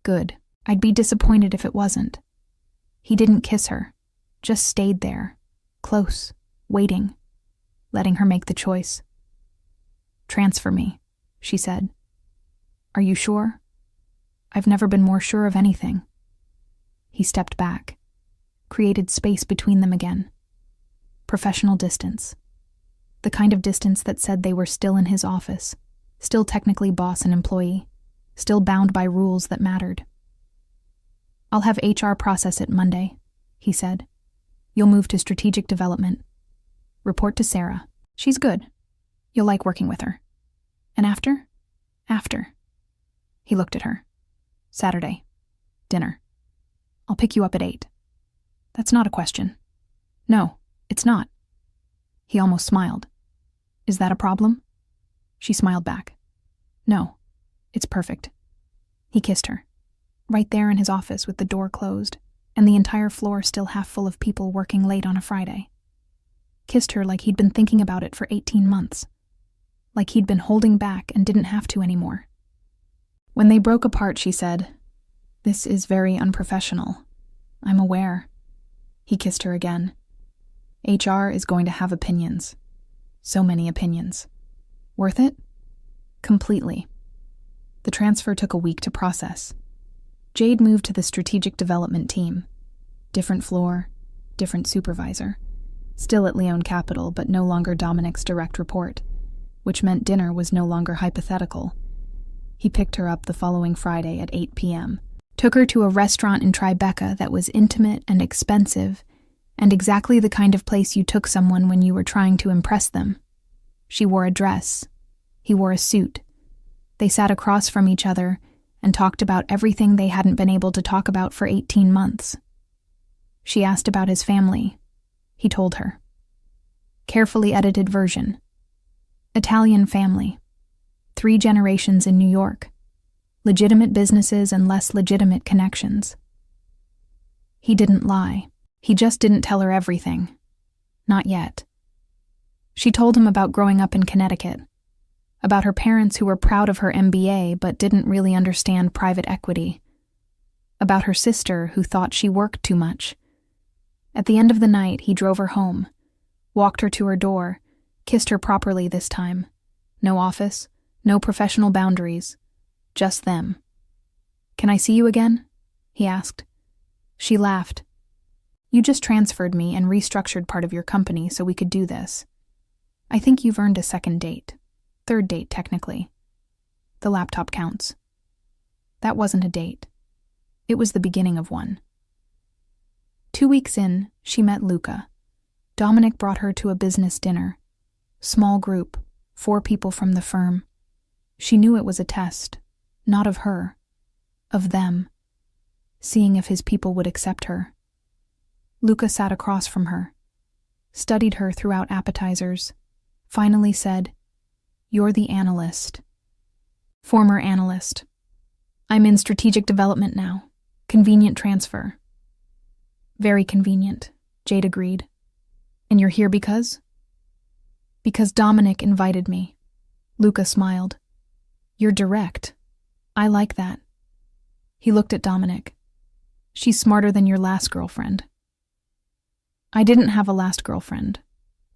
Good. I'd be disappointed if it wasn't. He didn't kiss her, just stayed there, close, waiting, letting her make the choice. Transfer me, she said. Are you sure? I've never been more sure of anything. He stepped back, created space between them again. Professional distance. The kind of distance that said they were still in his office, still technically boss and employee, still bound by rules that mattered. I'll have HR process it Monday, he said. You'll move to strategic development. Report to Sarah. She's good. You'll like working with her. And after? After. He looked at her. Saturday. Dinner. I'll pick you up at 8. That's not a question. No, it's not. He almost smiled. Is that a problem? She smiled back. No, it's perfect. He kissed her. Right there in his office with the door closed and the entire floor still half full of people working late on a Friday. Kissed her like he'd been thinking about it for 18 months. Like he'd been holding back and didn't have to anymore. When they broke apart, she said, "This is very unprofessional. I'm aware." He kissed her again. HR is going to have opinions. So many opinions. Worth it? Completely. The transfer took a week to process. Jade moved to the strategic development team. Different floor, different supervisor. Still at Leone Capital, but no longer Dominic's direct report, which meant dinner was no longer hypothetical. He picked her up the following Friday at 8 p.m., took her to a restaurant in Tribeca that was intimate and expensive, and exactly the kind of place you took someone when you were trying to impress them. She wore a dress. He wore a suit. They sat across from each other and talked about everything they hadn't been able to talk about for 18 months. She asked about his family. He told her. Carefully edited version. Italian family. 3 generations in New York. Legitimate businesses and less legitimate connections. He didn't lie. He just didn't tell her everything. Not yet. She told him about growing up in Connecticut, about her parents who were proud of her MBA but didn't really understand private equity, about her sister who thought she worked too much. At the end of the night, he drove her home, walked her to her door, kissed her properly this time. No office, no professional boundaries, just them. "Can I see you again?" he asked. She laughed. "You just transferred me and restructured part of your company so we could do this. I think you've earned a second date. Third date, technically. The laptop counts." That wasn't a date. It was the beginning of one. 2 weeks in, she met Luca. Dominic brought her to a business dinner. Small group, 4 people from the firm. She knew it was a test, not of her, of them, seeing if his people would accept her. Luca sat across from her, studied her throughout appetizers, finally said, "You're the analyst." "Former analyst. I'm in strategic development now. Convenient transfer." "Very convenient," Jade agreed. "And you're here because?" "Because Dominic invited me." Luca smiled. "You're direct. I like that." He looked at Dominic. "She's smarter than your last girlfriend." "I didn't have a last girlfriend,"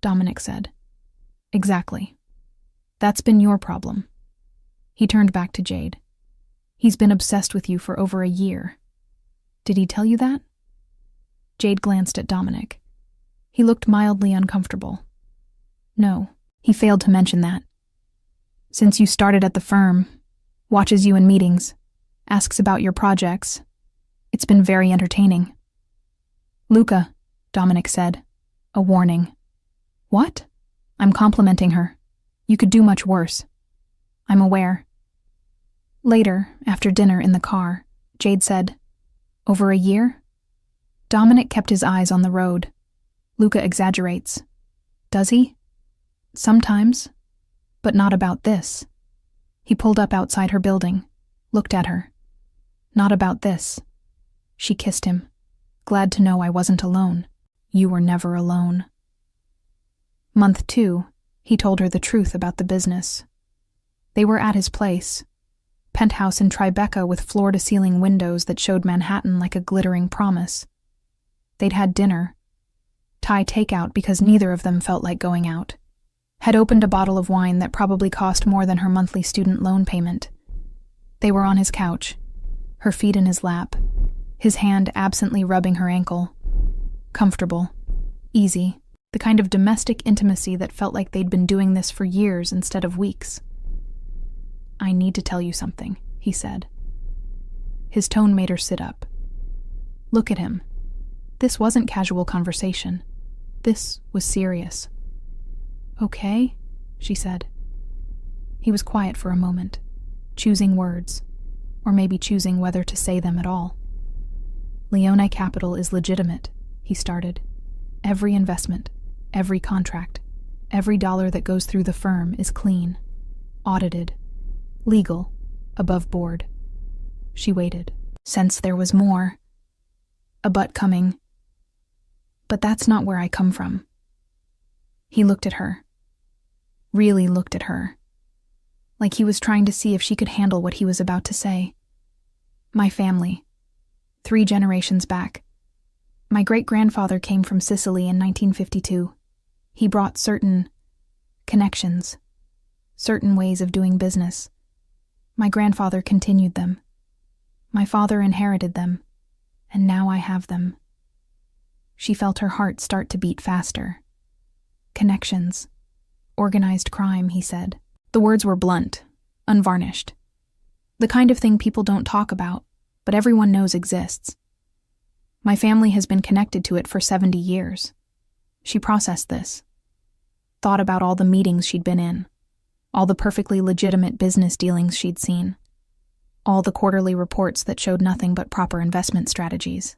Dominic said. "Exactly. That's been your problem." He turned back to Jade. "He's been obsessed with you for over a year. Did he tell you that?" Jade glanced at Dominic. He looked mildly uncomfortable. "No, he failed to mention that. Since you started at the firm, watches you in meetings, asks about your projects. It's been very entertaining." "Luca," Dominic said. "A warning." "What?" "I'm complimenting her. You could do much worse." "I'm aware." Later, after dinner in the car, Jade said, "Over a year?" Dominic kept his eyes on the road. Luca exaggerates. "Does he?" "Sometimes. But not about this." He pulled up outside her building, looked at her. "Not about this." She kissed him. "Glad to know I wasn't alone." "You were never alone." Month 2, he told her the truth about the business. They were at his place. Penthouse in Tribeca with floor-to-ceiling windows that showed Manhattan like a glittering promise. They'd had dinner. Thai takeout because neither of them felt like going out. Had opened a bottle of wine that probably cost more than her monthly student loan payment. They were on his couch, her feet in his lap, his hand absently rubbing her ankle. Comfortable. Easy. The kind of domestic intimacy that felt like they'd been doing this for years instead of weeks. "I need to tell you something," he said. His tone made her sit up. Look at him. This wasn't casual conversation. This was serious. "Okay," she said. He was quiet for a moment, choosing words, or maybe choosing whether to say them at all. "Leone Capital is legitimate," he started. "Every investment, every contract, every dollar that goes through the firm is clean, audited, legal, above board." She waited, sensed there was more. A but coming. "But that's not where I come from." He looked at her. Really looked at her. Like he was trying to see if she could handle what he was about to say. "My family. 3 generations back. My great-grandfather came from Sicily in 1952. He brought certain connections, certain ways of doing business. My grandfather continued them. My father inherited them, and now I have them." She felt her heart start to beat faster. "Connections. Organized crime," he said. The words were blunt, unvarnished. The kind of thing people don't talk about, but everyone knows exists. My family has been connected to it for 70 years. She processed this. Thought about all the meetings she'd been in, all the perfectly legitimate business dealings she'd seen, all the quarterly reports that showed nothing but proper investment strategies.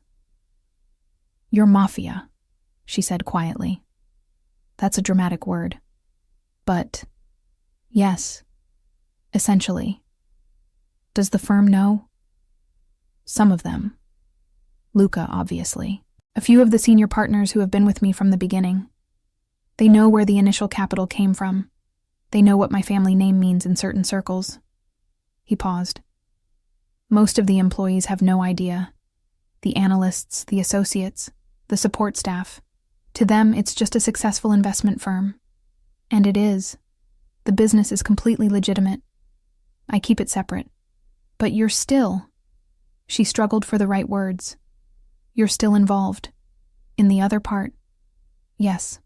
"You're Mafia," she said quietly. "That's a dramatic word. But Yes, essentially. Does the firm know? Some of them. Luca, obviously. A few of the senior partners who have been with me from the beginning. They know where the initial capital came from. They know what my family name means in certain circles. He paused. Most of the employees have no idea. The analysts, the associates, the support staff. To them, it's just a successful investment firm. And it is. The business is completely legitimate. I keep it separate. But you're still... She struggled for the right words. You're still involved. In the other part. Yes.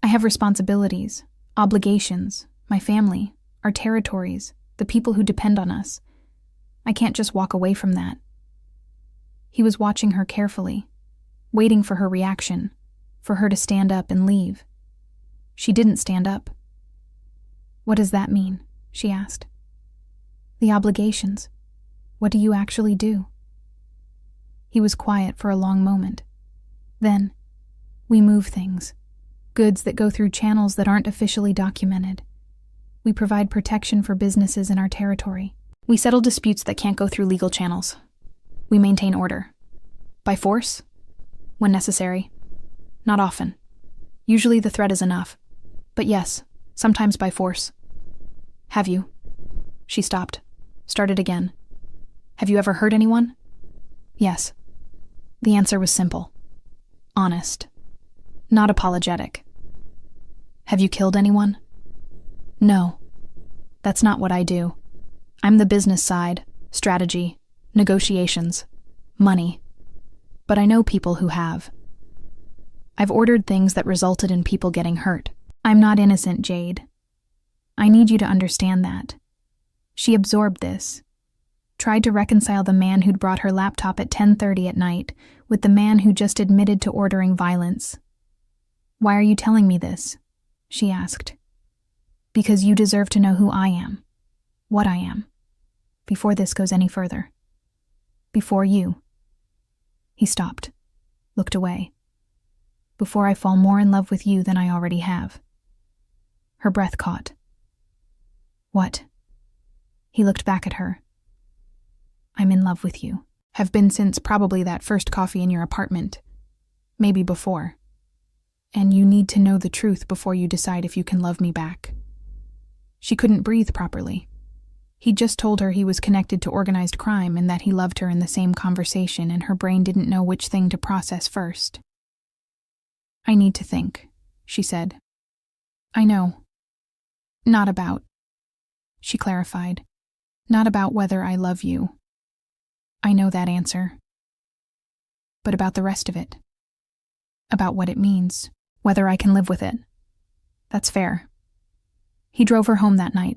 I have responsibilities, obligations, my family, our territories, the people who depend on us. I can't just walk away from that. He was watching her carefully, waiting for her reaction, for her to stand up and leave. She didn't stand up. What does that mean? She asked. The obligations. What do you actually do? He was quiet for a long moment. Then, we move things. Goods that go through channels that aren't officially documented. We provide protection for businesses in our territory. We settle disputes that can't go through legal channels. We maintain order. By force? When necessary. Not often. Usually the threat is enough. But yes, sometimes by force. Have you? She stopped. Started again. Have you ever hurt anyone? Yes. The answer was simple. Honest. Not apologetic. Have you killed anyone? No. That's not what I do. I'm the business side, strategy, negotiations, money. But I know people who have. I've ordered things that resulted in people getting hurt. I'm not innocent, Jade. I need you to understand that. She absorbed this. Tried to reconcile the man who'd brought her laptop at 10:30 at night with the man who just admitted to ordering violence. Why are you telling me this? She asked. Because you deserve to know who I am. What I am. Before this goes any further. Before you. He stopped. Looked away. Before I fall more in love with you than I already have. Her breath caught. What? He looked back at her. I'm in love with you. Have been since probably that first coffee in your apartment. Maybe before. And you need to know the truth before you decide if you can love me back. She couldn't breathe properly. He just told her he was connected to organized crime and that he loved her in the same conversation, and her brain didn't know which thing to process first. I need to think, she said. I know. Not about. She clarified. Not about whether I love you. I know that answer. But about the rest of it. About what it means, whether I can live with it. That's fair. He drove her home that night,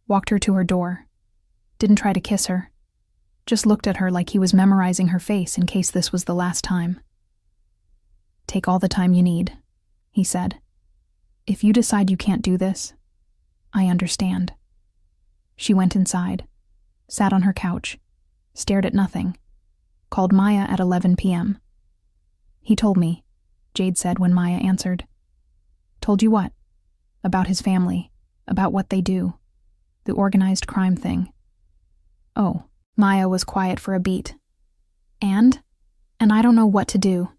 walked her to her door, didn't try to kiss her, just looked at her like he was memorizing her face in case this was the last time. Take all the time you need, he said. If you decide you can't do this, I understand. She went inside, sat on her couch, stared at nothing, called Maya at 11 p.m. He told me, Jade said when Maya answered. Told you what? About his family, about what they do, the organized crime thing. Oh, Maya was quiet for a beat. And I don't know what to do.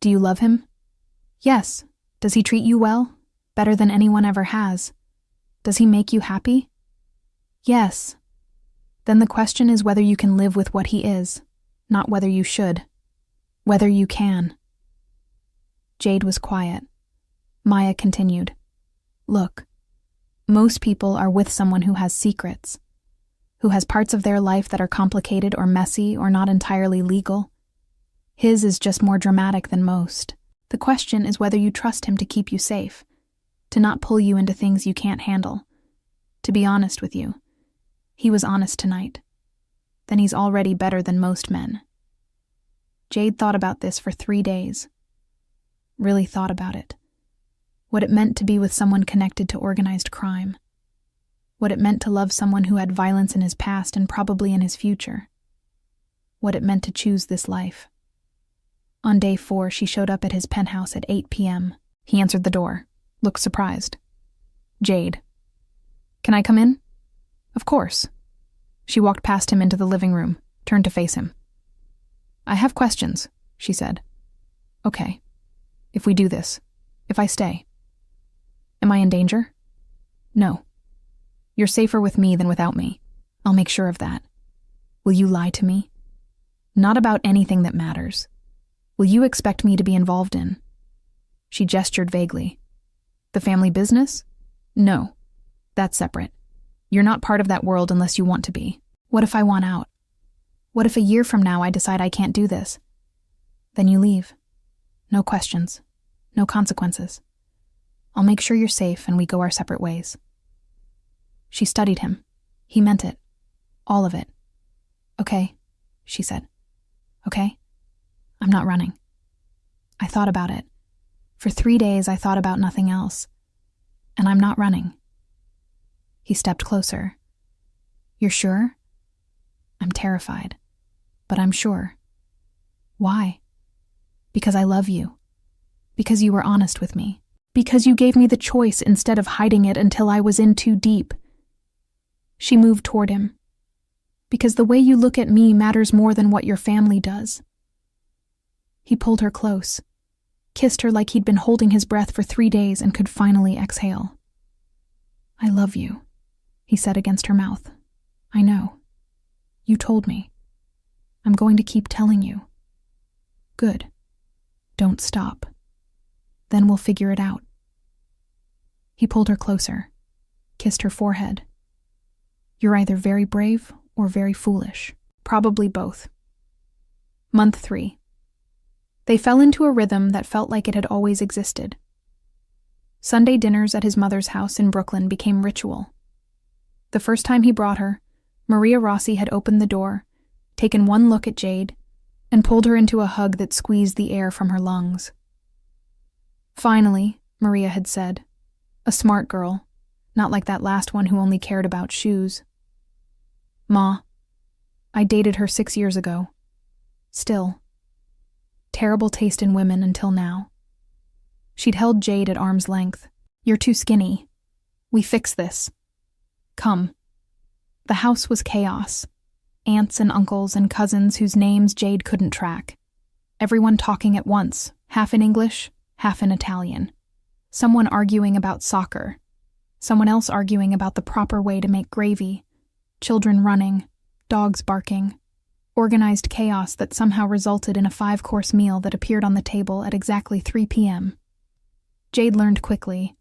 Do you love him? Yes. Does he treat you well? Better than anyone ever has? Does he make you happy? Yes. Then the question is whether you can live with what he is, not whether you should. Whether you can. Jade was quiet. Maya continued. Look, most people are with someone who has secrets, who has parts of their life that are complicated or messy or not entirely legal. His is just more dramatic than most. The question is whether you trust him to keep you safe, to not pull you into things you can't handle. To be honest with you, he was honest tonight. Then he's already better than most men. Jade thought about this for 3 days. Really thought about it. What it meant to be with someone connected to organized crime. What it meant to love someone who had violence in his past and probably in his future. What it meant to choose this life. On day 4, she showed up at his penthouse at 8 p.m. He answered the door, looked surprised. Jade. Can I come in? Of course. She walked past him into the living room, turned to face him. I have questions, she said. Okay. If we do this, if I stay. Am I in danger? No. You're safer with me than without me. I'll make sure of that. Will you lie to me? Not about anything that matters. Will you expect me to be involved in? She gestured vaguely. The family business? No. That's separate. You're not part of that world unless you want to be. What if I want out? What if a year from now I decide I can't do this? Then you leave. No questions. No consequences. I'll make sure you're safe and we go our separate ways. She studied him. He meant it. All of it. Okay, she said. Okay? I'm not running. I thought about it. For 3 days I thought about nothing else. And I'm not running. He stepped closer. You're sure? I'm terrified. But I'm sure. Why? Because I love you. Because you were honest with me. Because you gave me the choice instead of hiding it until I was in too deep. She moved toward him. Because the way you look at me matters more than what your family does. He pulled her close, kissed her like he'd been holding his breath for 3 days and could finally exhale. I love you, he said against her mouth. I know. You told me. I'm going to keep telling you. Good. Don't stop. Then we'll figure it out. He pulled her closer, kissed her forehead. You're either very brave or very foolish. Probably both. Month 3. They fell into a rhythm that felt like it had always existed. Sunday dinners at his mother's house in Brooklyn became ritual. The first time he brought her, Maria Rossi had opened the door, taken one look at Jade, and pulled her into a hug that squeezed the air from her lungs. Finally, Maria had said, a smart girl, not like that last one who only cared about shoes. Ma, I dated her 6 years ago. Still. Terrible taste in women until now. She'd held Jade at arm's length. You're too skinny. We fix this. Come. The house was chaos. Aunts and uncles and cousins whose names Jade couldn't track. Everyone talking at once, half in English, half in Italian. Someone arguing about soccer. Someone else arguing about the proper way to make gravy. Children running. Dogs barking. Organized chaos that somehow resulted in a 5-course meal that appeared on the table at exactly 3 p.m. Jade learned quickly.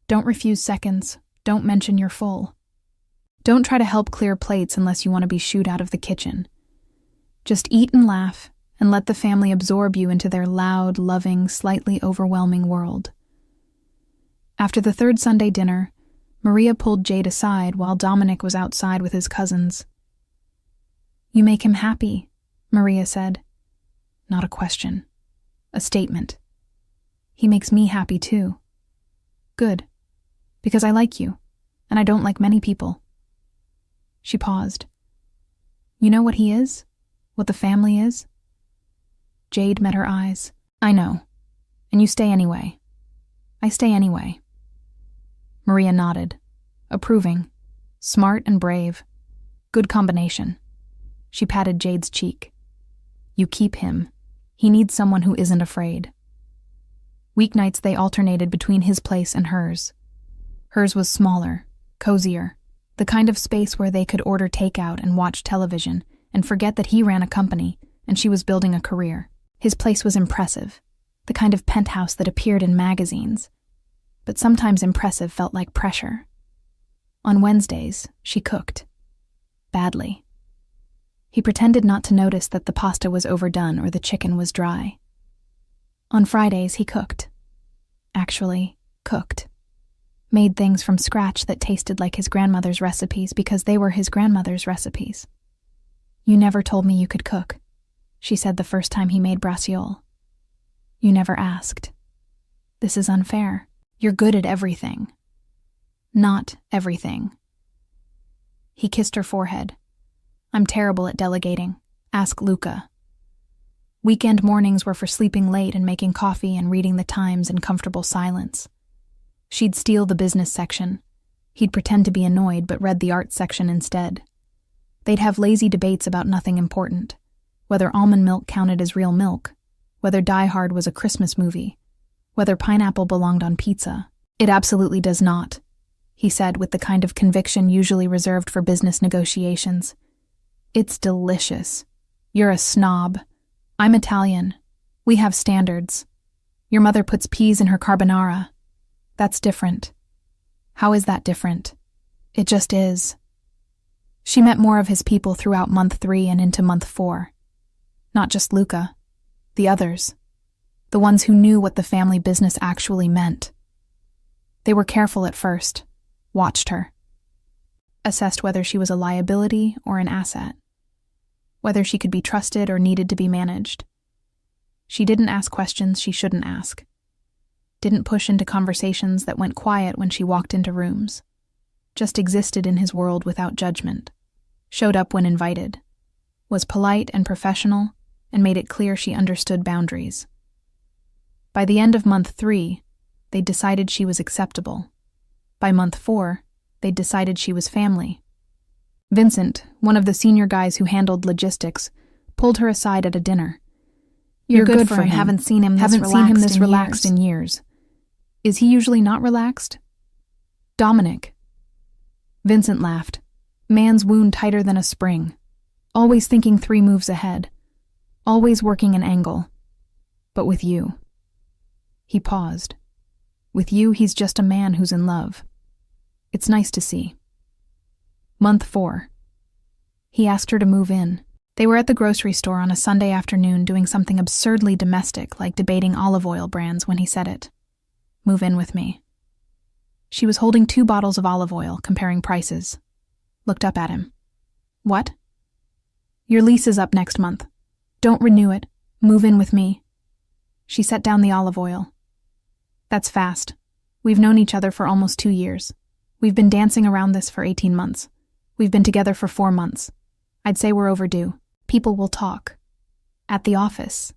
Don't refuse seconds. Don't mention you're full. Don't try to help clear plates unless you want to be shooed out of the kitchen. Just eat and laugh, and let the family absorb you into their loud, loving, slightly overwhelming world. After the 3rd Sunday dinner, Maria pulled Jade aside while Dominic was outside with his cousins. You make him happy, Maria said. Not a question. A statement. He makes me happy too. Good. Because I like you, and I don't like many people. She paused. You know what he is? What the family is? Jade met her eyes. I know. And you stay anyway. I stay anyway. Maria nodded, approving. Smart and brave. Good combination. She patted Jade's cheek. You keep him. He needs someone who isn't afraid. Weeknights they alternated between his place and hers. Hers was smaller, cozier, the kind of space where they could order takeout and watch television and forget that he ran a company and she was building a career. His place was impressive, the kind of penthouse that appeared in magazines. But sometimes impressive felt like pressure. On Wednesdays, she cooked. Badly. He pretended not to notice that the pasta was overdone or the chicken was dry. On Fridays, he cooked. Actually, cooked. Made things from scratch that tasted like his grandmother's recipes because they were his grandmother's recipes. You never told me you could cook, she said the first time he made braciole. You never asked. This is unfair. You're good at everything. Not everything. He kissed her forehead. I'm terrible at delegating. Ask Luca. Weekend mornings were for sleeping late and making coffee and reading the Times in comfortable silence. She'd steal the business section. He'd pretend to be annoyed but read the art section instead. They'd have lazy debates about nothing important. Whether almond milk counted as real milk, whether Die Hard was a Christmas movie, whether pineapple belonged on pizza. It absolutely does not, he said with the kind of conviction usually reserved for business negotiations. It's delicious. You're a snob. I'm Italian. We have standards. Your mother puts peas in her carbonara. That's different. How is that different? It just is. She met more of his people throughout month 3 and into month 4. Not just Luca. The others. The ones who knew what the family business actually meant. They were careful at first, watched her. Assessed whether she was a liability or an asset. Whether she could be trusted or needed to be managed. She didn't ask questions she shouldn't ask. Didn't push into conversations that went quiet when she walked into rooms. Just existed in his world without judgment. Showed up when invited. Was polite and professional, and made it clear she understood boundaries. By the end of month 3, they'd decided she was acceptable. By month 4, they'd decided she was family. Vincent, one of the senior guys who handled logistics, pulled her aside at a dinner. You're good for him. Haven't seen him this relaxed in years. Is he usually not relaxed? Dominic. Vincent laughed. Man's wound tighter than a spring. Always thinking 3 moves ahead. Always working an angle. But with you. He paused. With you, he's just a man who's in love. It's nice to see. Month 4. He asked her to move in. They were at the grocery store on a Sunday afternoon doing something absurdly domestic like debating olive oil brands when he said it. Move in with me. She was holding 2 bottles of olive oil, comparing prices. Looked up at him. What? Your lease is up next month. Don't renew it. Move in with me. She set down the olive oil. That's fast. We've known each other for almost 2 years. We've been dancing around this for 18 months. We've been together for 4 months. I'd say we're overdue. People will talk. At the office.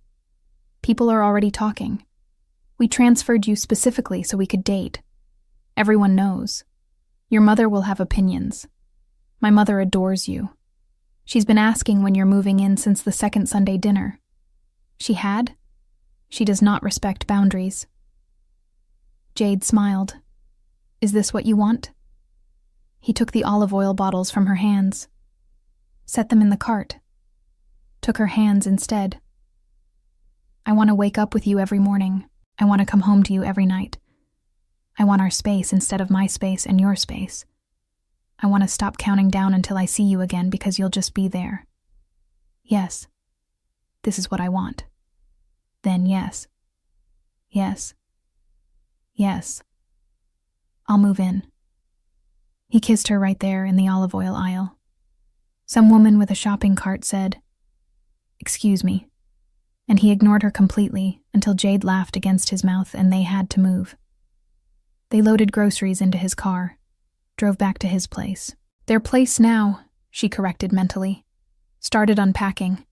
People are already talking. We transferred you specifically so we could date. Everyone knows. Your mother will have opinions. My mother adores you. She's been asking when you're moving in since the second Sunday dinner. She had? She does not respect boundaries. Jade smiled. Is this what you want? He took the olive oil bottles from her hands. Set them in the cart. Took her hands instead. I want to wake up with you every morning. I want to come home to you every night. I want our space instead of my space and your space. I want to stop counting down until I see you again because you'll just be there. Yes. This is what I want. Then yes. Yes. Yes. I'll move in. He kissed her right there in the olive oil aisle. Some woman with a shopping cart said, "Excuse me," and he ignored her completely until Jade laughed against his mouth and they had to move. They loaded groceries into his car, drove back to his place. Their place now, she corrected mentally. Started unpacking.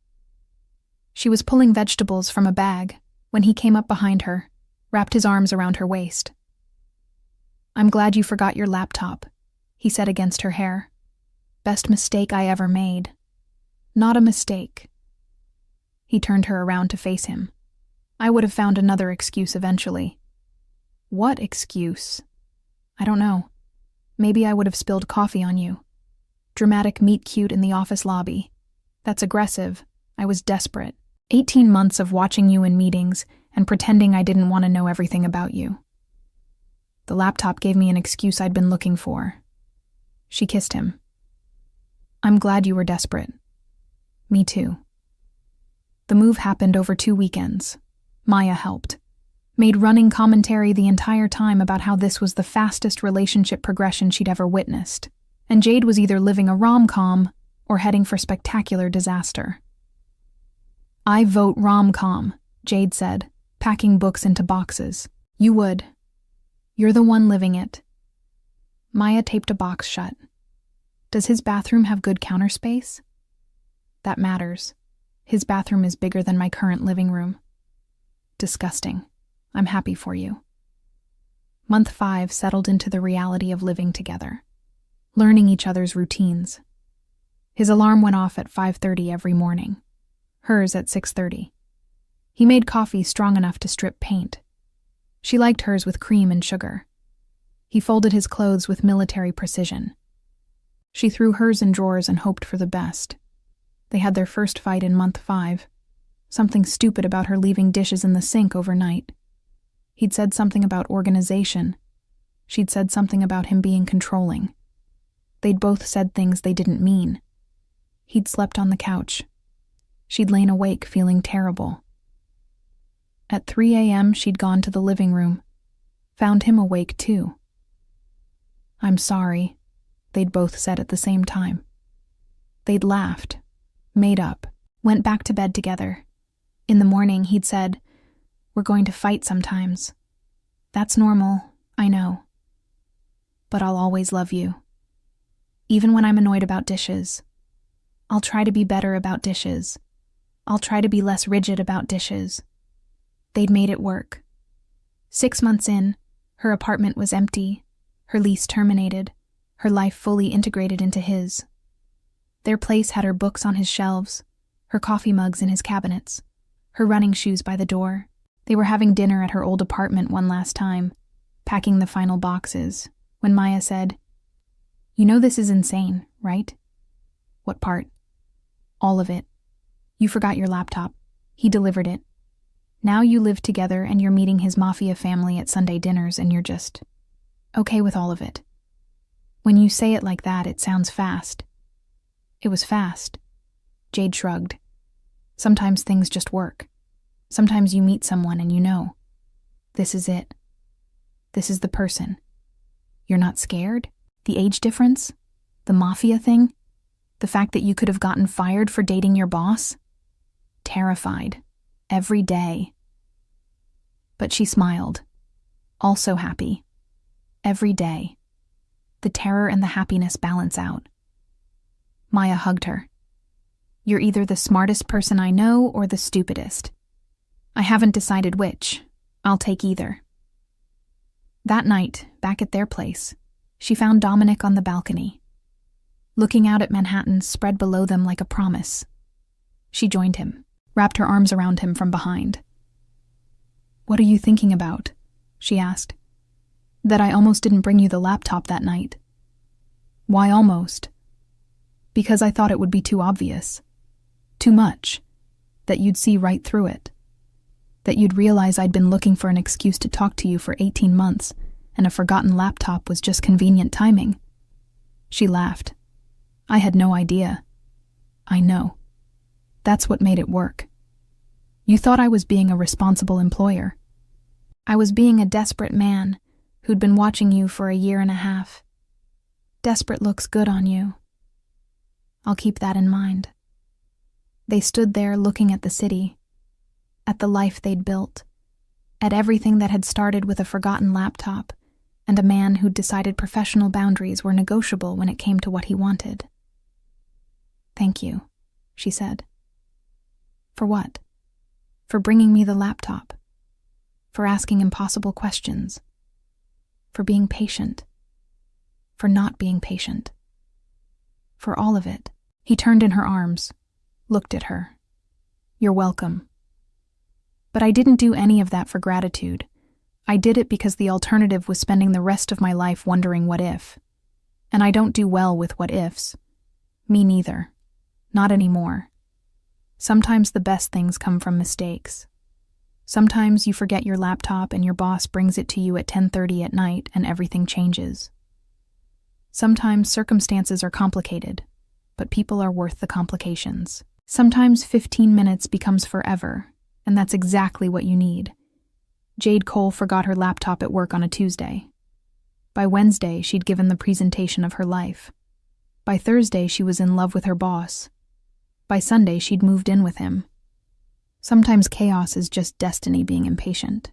She was pulling vegetables from a bag when he came up behind her, wrapped his arms around her waist. "I'm glad you forgot your laptop," he said against her hair. "Best mistake I ever made." "Not a mistake." He turned her around to face him. "I would have found another excuse eventually." "What excuse?" "I don't know. Maybe I would have spilled coffee on you. Dramatic meet cute in the office lobby. That's aggressive. I was desperate. 18 months of watching you in meetings and pretending I didn't want to know everything about you. The laptop gave me an excuse I'd been looking for." She kissed him. "I'm glad you were desperate." "Me too." The move happened over 2 weekends. Maya helped. Made running commentary the entire time about how this was the fastest relationship progression she'd ever witnessed, and Jade was either living a rom-com or heading for spectacular disaster. "I vote rom-com," Jade said, packing books into boxes. "You would. You're the one living it." Maya taped a box shut. "Does his bathroom have good counter space?" "That matters. His bathroom is bigger than my current living room." "Disgusting. I'm happy for you." Month 5 settled into the reality of living together, learning each other's routines. His alarm went off at 5:30 every morning, hers at 6:30. He made coffee strong enough to strip paint. She liked hers with cream and sugar. He folded his clothes with military precision. She threw hers in drawers and hoped for the best. They had their first fight in month 5. Something stupid about her leaving dishes in the sink overnight. He'd said something about organization. She'd said something about him being controlling. They'd both said things they didn't mean. He'd slept on the couch. She'd lain awake feeling terrible. At 3 a.m., she'd gone to the living room. Found him awake too. "I'm sorry," they'd both said at the same time. They'd laughed, made up, went back to bed together. In the morning, he'd said, "We're going to fight sometimes. That's normal, I know. But I'll always love you. Even when I'm annoyed about dishes. I'll try to be better about dishes. I'll try to be less rigid about dishes." They'd made it work. 6 months in, her apartment was empty, her lease terminated, her life fully integrated into his. Their place had her books on his shelves, her coffee mugs in his cabinets, her running shoes by the door. They were having dinner at her old apartment one last time, packing the final boxes, when Maya said, "You know this is insane, right?" "What part?" "All of it. You forgot your laptop. He delivered it. Now you live together and you're meeting his Mafia family at Sunday dinners and you're just okay with all of it. When you say it like that, it sounds fast." "It was fast." Jade shrugged. "Sometimes things just work. Sometimes you meet someone and you know. This is it. This is the person. You're not scared? The age difference? The Mafia thing? The fact that you could have gotten fired for dating your boss? Terrified. Every day." But she smiled. Also happy. Every day. The terror and the happiness balance out. Maya hugged her. "You're either the smartest person I know or the stupidest. I haven't decided which. I'll take either." That night, back at their place, she found Dominic on the balcony, looking out at Manhattan spread below them like a promise. She joined him, wrapped her arms around him from behind. "What are you thinking about?" she asked. "That I almost didn't bring you the laptop that night." "Why almost?" "Because I thought it would be too obvious. Too much. That you'd see right through it. That you'd realize I'd been looking for an excuse to talk to you for 18 months, and a forgotten laptop was just convenient timing." She laughed. "I had no idea." "I know. That's what made it work. You thought I was being a responsible employer. I was being a desperate man who'd been watching you for a 1.5 years. Desperate looks good on you. I'll keep that in mind." They stood there looking at the city, at the life they'd built, at everything that had started with a forgotten laptop and a man who'd decided professional boundaries were negotiable when it came to what he wanted. "Thank you," she said. "For what?" "For bringing me the laptop. For asking impossible questions. For being patient. For not being patient. For all of it." He turned in her arms, looked at her. "You're welcome. But I didn't do any of that for gratitude. I did it because the alternative was spending the rest of my life wondering what if. And I don't do well with what ifs. Me neither. Not anymore. Sometimes the best things come from mistakes. Sometimes you forget your laptop and your boss brings it to you at 10:30 at night and everything changes. Sometimes circumstances are complicated, but people are worth the complications. Sometimes 15 minutes becomes forever, and that's exactly what you need. Jade Cole forgot her laptop at work on a Tuesday. By Wednesday, she'd given the presentation of her life. By Thursday, she was in love with her boss. By Sunday, she'd moved in with him. Sometimes chaos is just destiny being impatient.